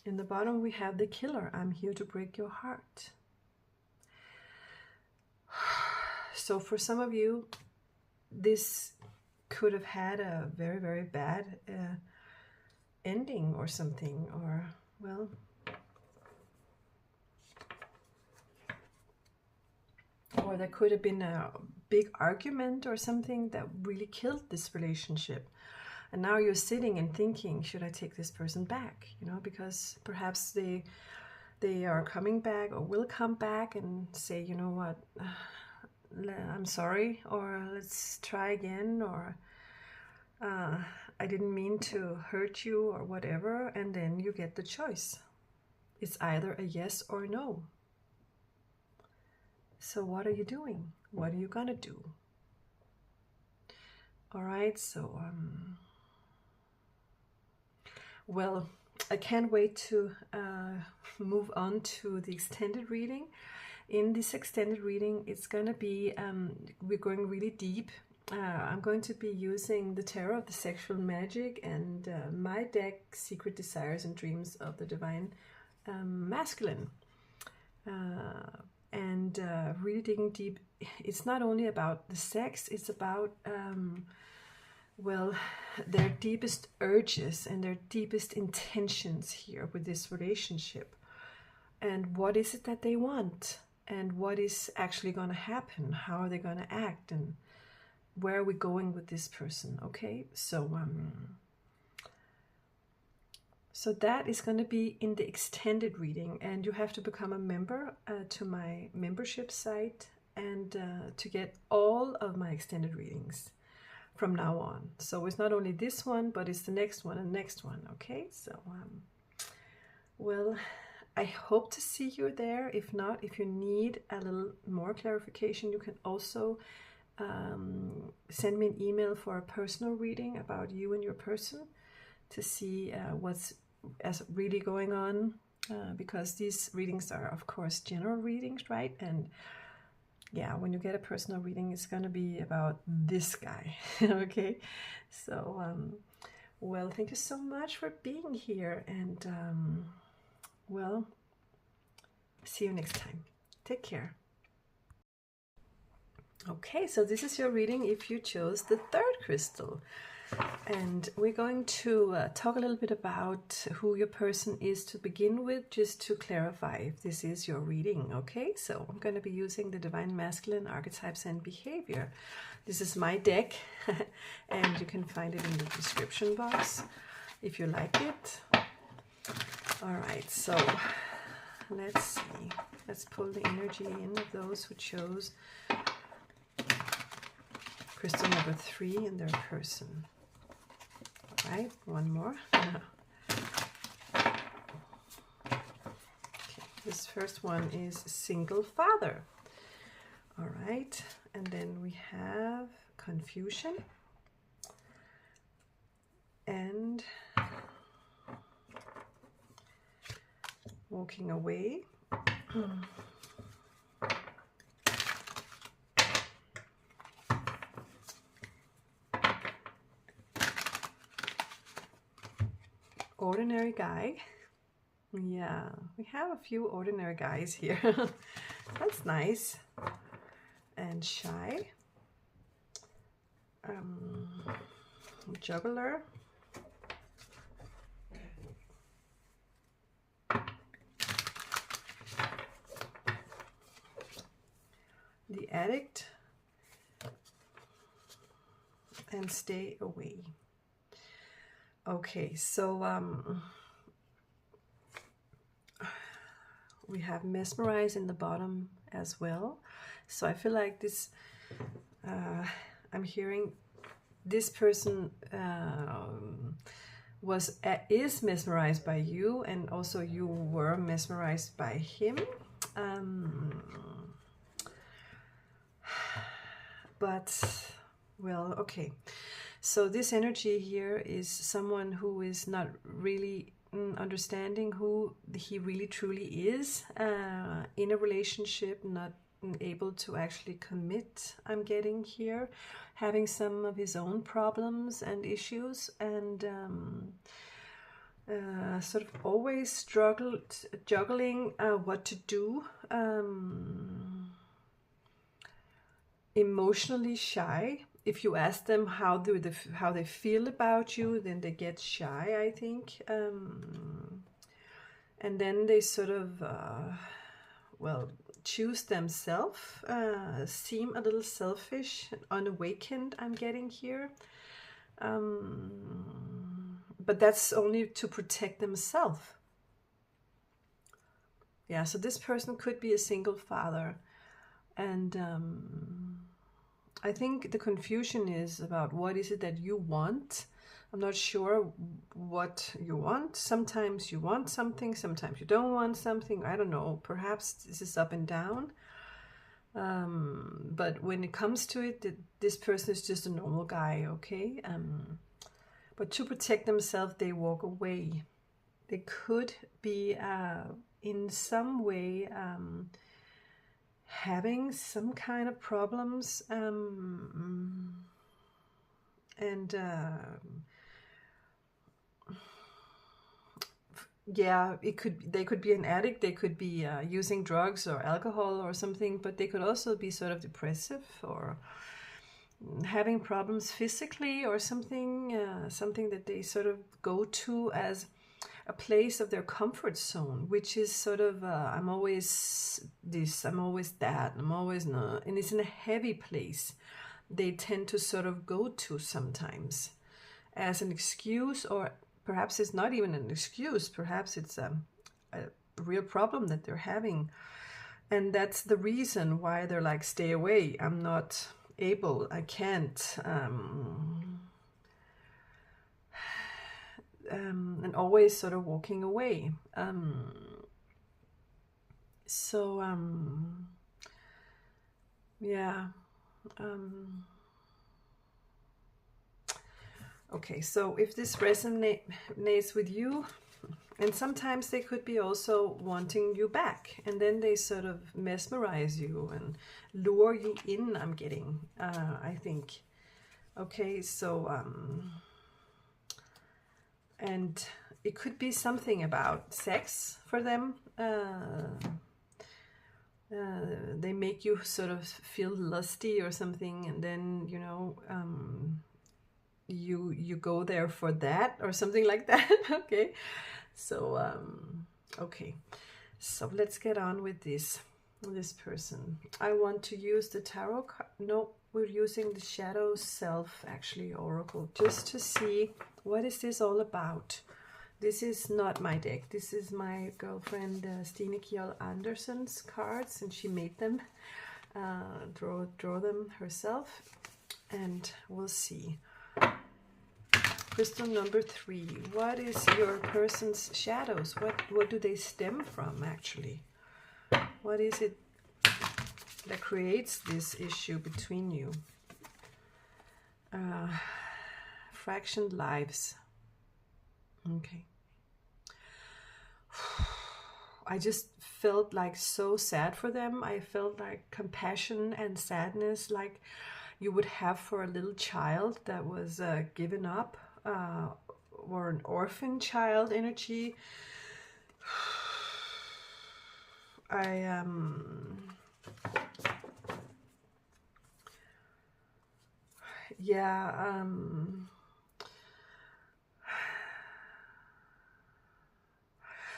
In the bottom we have the killer. I'm here to break your heart. So for some of you, this could have had a very, very bad ending or something, or, well, or there could have been a big argument or something that really killed this relationship. And now you're sitting and thinking, should I take this person back? You know, because perhaps they are coming back or will come back and say, you know what, I'm sorry, or let's try again, or I didn't mean to hurt you, or whatever. And then you get the choice. It's either a yes or no. So what are you doing? What are you gonna do? All right, so well, I can't wait to move on to the extended reading. In this extended reading, it's going to be, we're going really deep. I'm going to be using the Tarot of the Sexual Magic and my deck, Secret Desires and Dreams of the Divine Masculine. And really digging deep. It's not only about the sex, it's about, well, their deepest urges and their deepest intentions here with this relationship. And what is it that they want? And what is actually going to happen? How are they going to act? And where are we going with this person? Okay, so so that is going to be in the extended reading, and you have to become a member to my membership site and to get all of my extended readings from now on. So it's not only this one, but it's the next one and next one. Okay, so well, I hope to see you there. If not, if you need a little more clarification, you can also send me an email for a personal reading about you and your person to see what's really going on, because these readings are, of course, general readings, right? And yeah, when you get a personal reading, it's going to be about this guy. Okay, so well, thank you so much for being here, and well, see you next time. Take care. Okay, so this is your reading if you chose the third crystal. And we're going to talk a little bit about who your person is to begin with, just to clarify if this is your reading. Okay, so I'm going to be using the Divine Masculine Archetypes and Behavior. This is my deck, and you can find it in the description box if you like it. All right, so let's see. Let's pull the energy in of those who chose crystal number 3 in their person. All right, one more. Okay, this first one is single father. All right, and then we have confusion and walking away. Ordinary guy. Yeah, we have a few ordinary guys here. That's nice. And shy. Juggler. The addict. And stay away. Okay, so we have mesmerize in the bottom as well. So I feel like this, I'm hearing this person is mesmerized by you, and also you were mesmerized by him. But well, okay, so this energy here is someone who is not really understanding who he really truly is in a relationship, not able to actually commit. I'm getting here, having some of his own problems and issues, and sort of always juggling what to do. Emotionally shy. If you ask them how they feel about you, then they get shy, I think. And then they sort of well, choose themselves, seem a little selfish, unawakened, I'm getting here. But that's only to protect themselves. Yeah, so this person could be a single father. And I think the confusion is about what is it that you want. I'm not sure what you want. Sometimes you want something, sometimes you don't want something. I don't know. Perhaps this is up and down. But when it comes to it, this person is just a normal guy, okay? But to protect themselves, they walk away. They could be in some way having some kind of problems, yeah, they could be an addict, they could be using drugs or alcohol or something, but they could also be sort of depressive or having problems physically or something, something that they sort of go to as a place of their comfort zone, which is sort of I'm always this, I'm always that, I'm always not, and it's in a heavy place they tend to sort of go to sometimes as an excuse, or perhaps it's not even an excuse, perhaps it's a real problem that they're having, and that's the reason why they're like, stay away, I'm not able, I can't, and always sort of walking away. Yeah. Okay, so if this resonates with you, and sometimes they could be also wanting you back, and then they sort of mesmerize you and lure you in, I'm getting, I think. Okay, so and it could be something about sex for them. They make you sort of feel lusty or something, and then, you know, you go there for that or something like that. Okay, so okay, so let's get on with this person. I want to use the tarot card. No, we're using the shadow self, actually, oracle, just to see what is this all about. This is not my deck. This is my girlfriend Stine Kjell Andersen's cards, and she made them, draw them herself, and we'll see. Crystal number 3. What is your person's shadows? What do they stem from, actually? What is it that creates this issue between you? Fractioned lives. Okay. I just felt like so sad for them. I felt like compassion and sadness, like you would have for a little child that was given up, or an orphan child energy.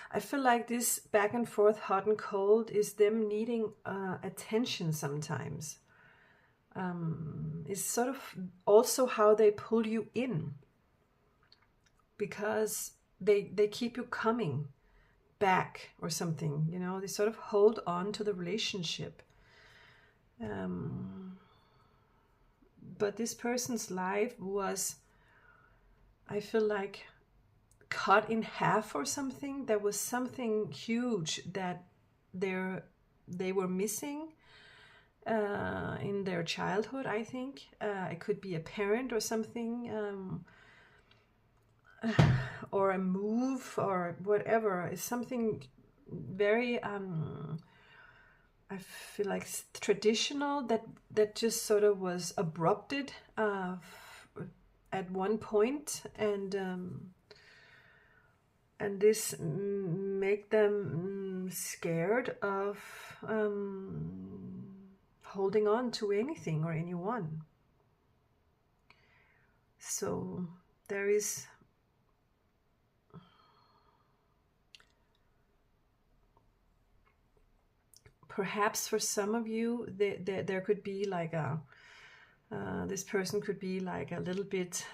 I feel like this back and forth, hot and cold, is them needing attention sometimes. It's sort of also how they pull you in, because they keep you coming back or something, you know, they sort of hold on to the relationship. but this person's life was, I feel like, cut in half or something. There was something huge that they were missing in their childhood, I think. It could be a parent or something, or a move or whatever. It's something very I feel like traditional that just sort of was abrupted at one point, and this make them scared of holding on to anything or anyone. So there is perhaps for some of you there could be like a this person could be like a little bit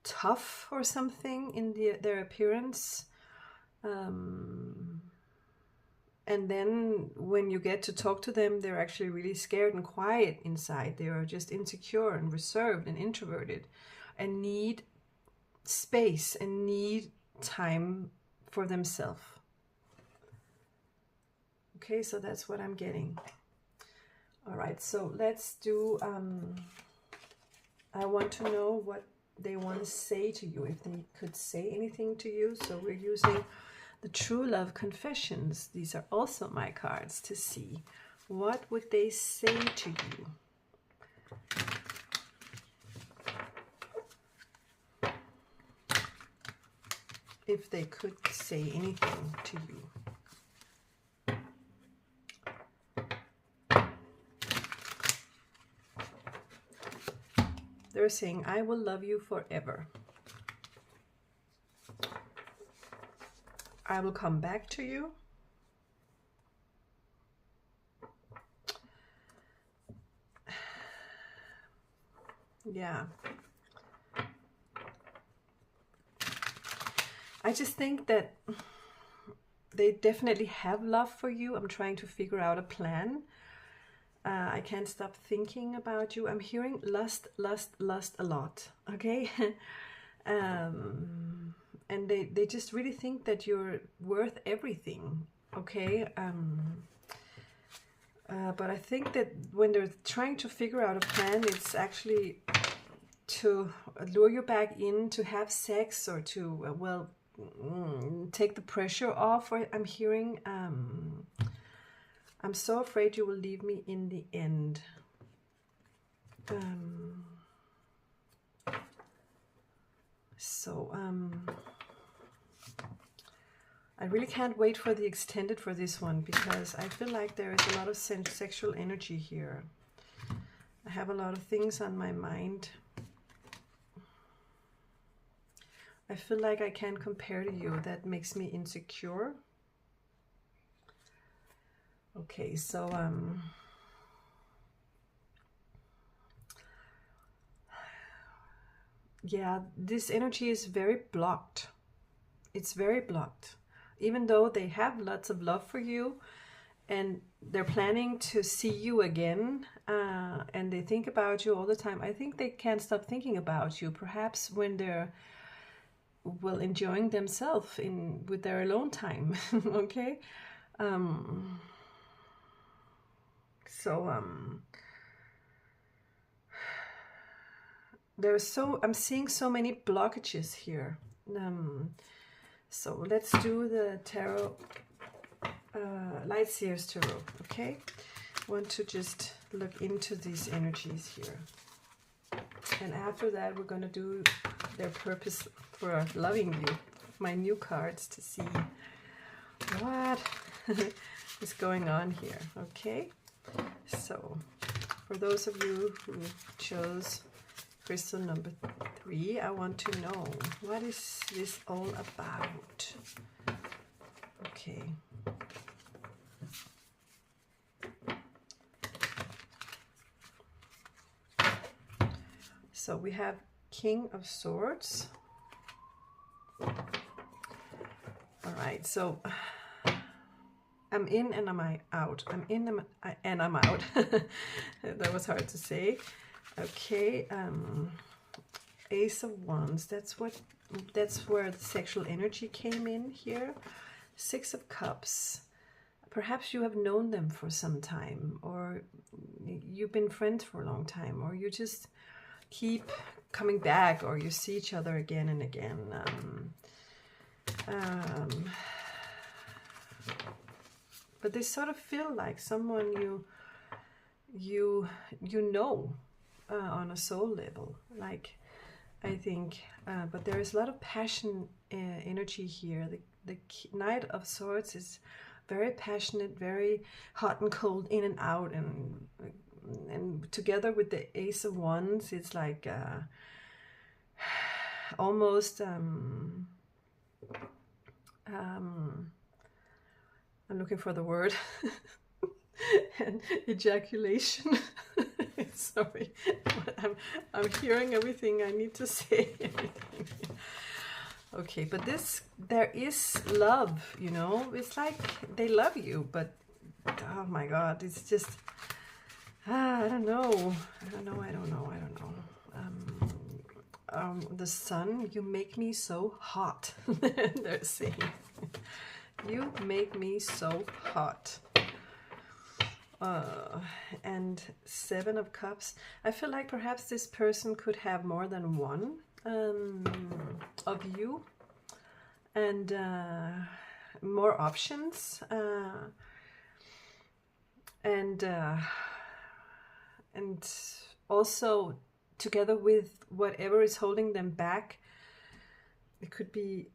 tough or something in their appearance, and then when you get to talk to them, they're actually really scared and quiet inside. They are just insecure and reserved and introverted and need space and need time for themselves. Okay, so that's what I'm getting. All right, so let's do, I want to know what they want to say to you, if they could say anything to you. So we're using the True Love Confessions. These are also my cards to see. What would they say to you? If they could say anything to you. They're saying, I will love you forever. I will come back to you. Yeah. I just think that they definitely have love for you. I'm trying to figure out a plan. I can't stop thinking about you. I'm hearing lust, lust, lust a lot. Okay. And they just really think that you're worth everything. Okay. But I think that when they're trying to figure out a plan, it's actually to lure you back in to have sex, or to, well, take the pressure off. Or I'm hearing, I'm so afraid you will leave me in the end. I really can't wait for the extended for this one, because I feel like there is a lot of sexual energy here. I have a lot of things on my mind. I feel like I can't compare to you. That makes me insecure. Okay, so yeah, this energy is very blocked. It's very blocked. Even though they have lots of love for you and they're planning to see you again, and they think about you all the time, I think they can't stop thinking about you, perhaps when they're, well, enjoying themselves with their alone time. Okay. I'm seeing so many blockages here. So let's do the tarot, Light Seers Tarot. Okay, I want to just look into these energies here, and after that we're going to do their purpose for loving you, my new cards, to see what is going on here. Okay, so for those of you who chose crystal number 3, I want to know, what is this all about? Okay. So we have King of Swords. All right, so I'm in and I'm out. I'm in and I'm out. That was hard to say. Okay, Ace of Wands. That's where the sexual energy came in here. Six of Cups. Perhaps you have known them for some time, or you've been friends for a long time, or you just keep coming back, or you see each other again and again. But they sort of feel like someone you know on a soul level. Like, I think, but there is a lot of passion energy here. The Knight of Swords is very passionate, very hot and cold, in and out, and together with the Ace of Wands, it's like almost I'm looking for the word. And ejaculation. Sorry, I'm hearing everything I need to say. Okay, but there is love, you know. It's like they love you, but oh my God, it's just I don't know. The Sun, you make me so hot. They're saying, you make me so hot. And Seven of Cups. I feel like perhaps this person could have more than one of you, and more options, and also together with whatever is holding them back. It could be,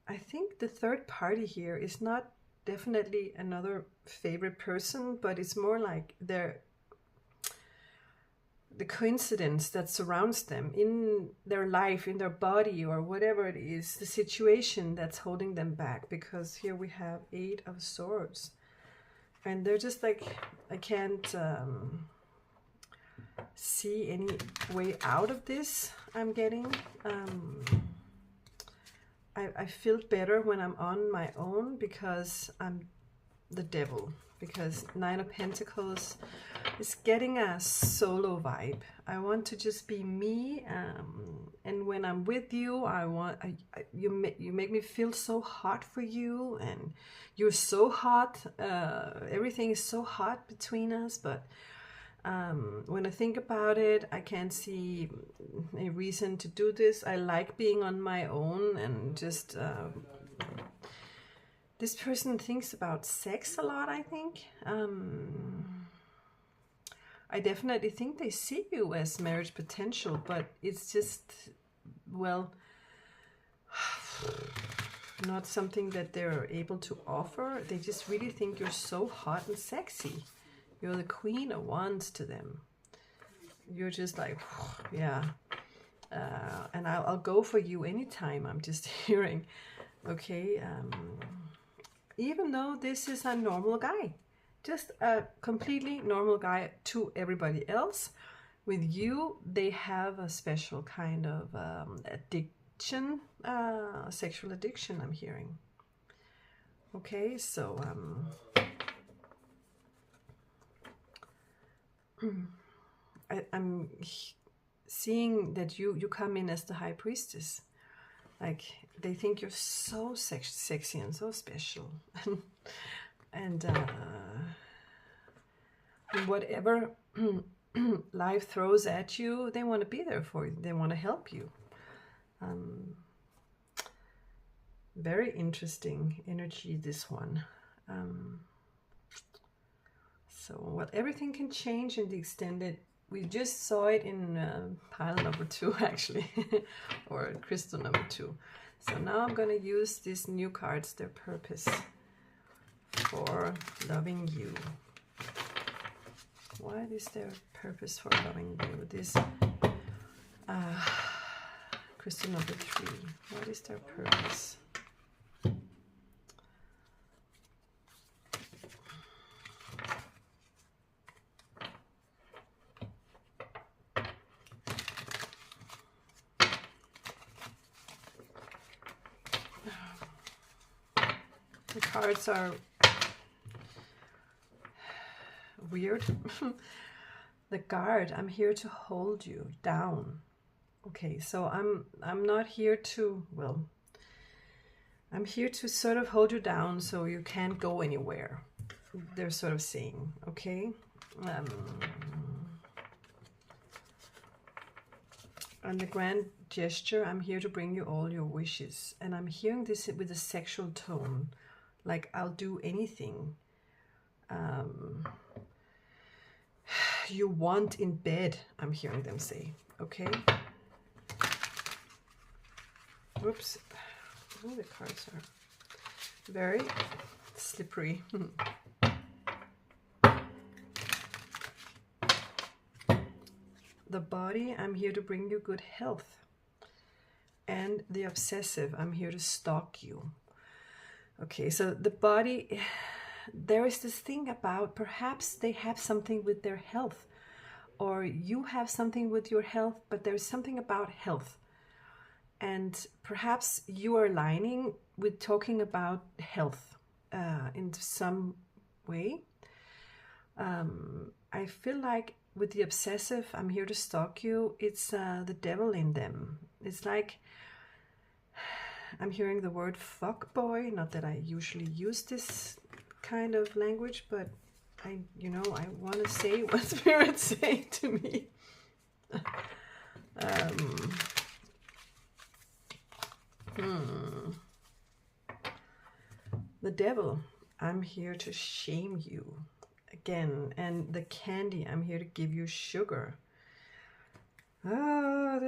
I think the third party here is not definitely another favorite person, but it's more like the coincidence that surrounds them in their life, in their body, or whatever it is, the situation that's holding them back. Because here we have Eight of Swords, and they're just like, I can't see any way out of this. I'm getting I feel better when I'm on my own, because I'm the devil. Because Nine of Pentacles is getting a solo vibe. I want to just be me, and when I'm with you, you make me feel so hot for you, and you're so hot. Everything is so hot between us, but when I think about it, I can't see a reason to do this. I like being on my own, and just this person thinks about sex a lot, I think. I definitely think they see you as marriage potential, but it's just, well, not something that they're able to offer. They just really think you're so hot and sexy. You're the Queen of Wands to them. You're just like, yeah. And I'll go for you anytime, I'm just hearing. Okay, even though this is a normal guy, just a completely normal guy to everybody else, with you, they have a special kind of addiction, sexual addiction, I'm hearing. Okay, so I'm seeing that you come in as the High Priestess. Like, they think you're so sexy and so special. And whatever life throws at you, they want to be there for you. They want to help you. Very interesting energy, this one. So, well, everything can change in the extended. We just saw it in pile number 2, actually, or crystal number 2. So now I'm going to use these new cards, their purpose for loving you. What is their purpose for loving you? This crystal number 3. What is their purpose? cards are weird. The guard, I'm here to hold you down. Okay, so I'm not here to, well, I'm here to sort of hold you down so you can't go anywhere. They're sort of saying, okay? And the grand gesture, I'm here to bring you all your wishes. And I'm hearing this with a sexual tone, like I'll do anything you want in bed, I'm hearing them say, okay? Oops. Oh, the cards are very slippery. The body, I'm here to bring you good health. And the obsessive, I'm here to stalk you. Okay, so the body, there is this thing about perhaps they have something with their health, or you have something with your health, but there's something about health. And perhaps you are aligning with talking about health in some way. I feel like with the obsessive, I'm here to stalk you, it's the devil in them. It's like, I'm hearing the word fuck boy, not that I usually use this kind of language, but I want to say what spirits say to me. The devil, I'm here to shame you. Again, and the candy, I'm here to give you sugar. All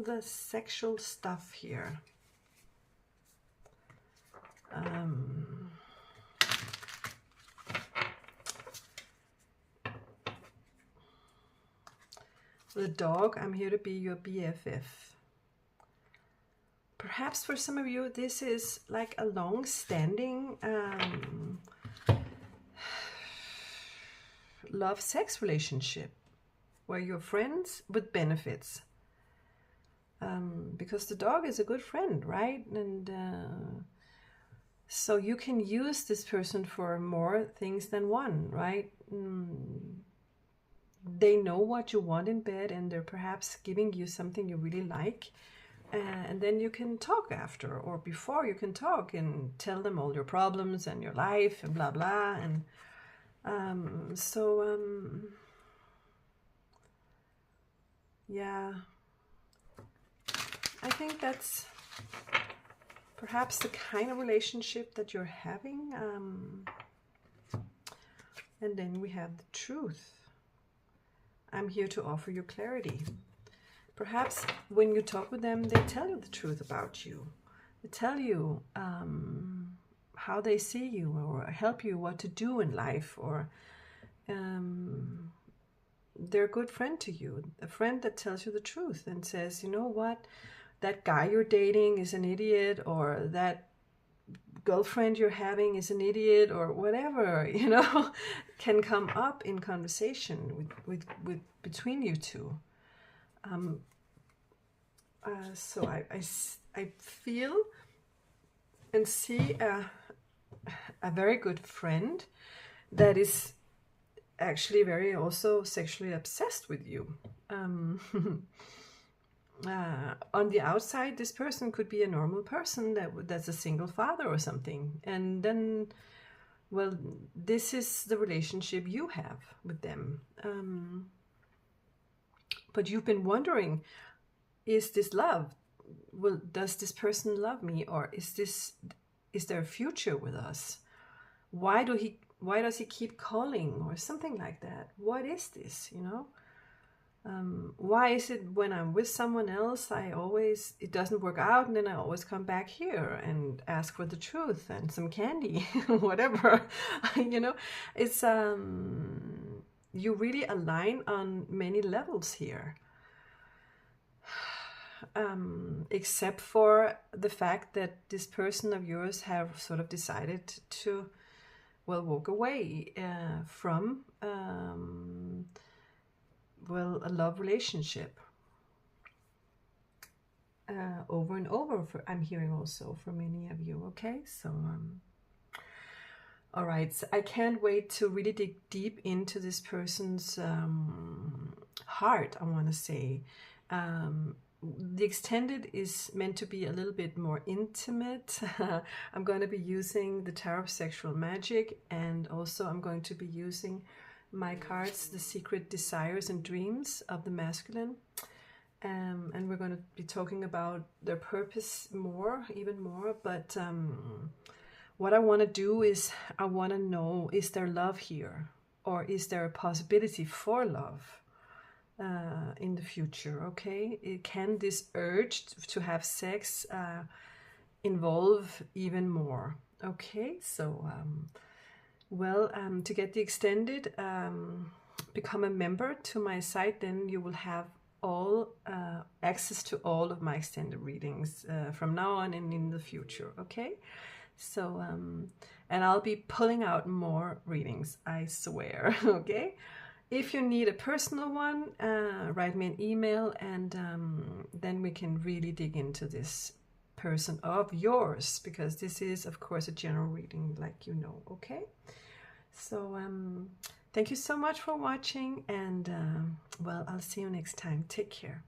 the sexual stuff here. The dog, I'm here to be your BFF. Perhaps for some of you, this is like a long-standing love-sex relationship where you're friends with benefits. Because the dog is a good friend, right? And so you can use this person for more things than one, right? They know what you want in bed, and they're perhaps giving you something you really like. And then you can talk after, or before you can talk and tell them all your problems and your life and blah, blah. And yeah, I think that's perhaps the kind of relationship that you're having. And then we have the truth. I'm here to offer you clarity. Perhaps when you talk with them, they tell you the truth about you. They tell you how they see you, or help you what to do in life, or they're a good friend to you. A friend that tells you the truth and says, you know what, that guy you're dating is an idiot, or that girlfriend you're having is an idiot, or whatever, can come up in conversation with between you two. So I feel and see a very good friend that is actually very also sexually obsessed with you. On the outside, this person could be a normal person that's a single father or something, and then, well, this is the relationship you have with them. But you've been wondering, is this love? Well, does this person love me, or is there a future with us? Why does he keep calling, or something like that? What is this, why is it when I'm with someone else, it doesn't work out, and then I always come back here and ask for the truth and some candy, whatever, it's, you really align on many levels here. Except for the fact that this person of yours have sort of decided to, well, walk away from, well, a love relationship over and over. I'm hearing also for many of you. Okay, so All right, so I can't wait to really dig deep into this person's heart, I want to say. The extended is meant to be a little bit more intimate. I'm going to be using the Tarot of Sexual Magic, and also I'm going to be using my cards, The Secret Desires and Dreams of the Masculine. And we're going to be talking about their purpose even more, but what I want to do is I want to know, is there love here? Or is there a possibility for love in the future, okay? Can this urge to have sex involve even more? Okay, so, to get the extended, become a member to my site, then you will have all access to all of my extended readings from now on and in the future, okay? So, and I'll be pulling out more readings, I swear, okay? If you need a personal one, write me an email, and then we can really dig into this person of yours, because this is, of course, a general reading, like you know, okay? So, thank you so much for watching, and, well, I'll see you next time. Take care.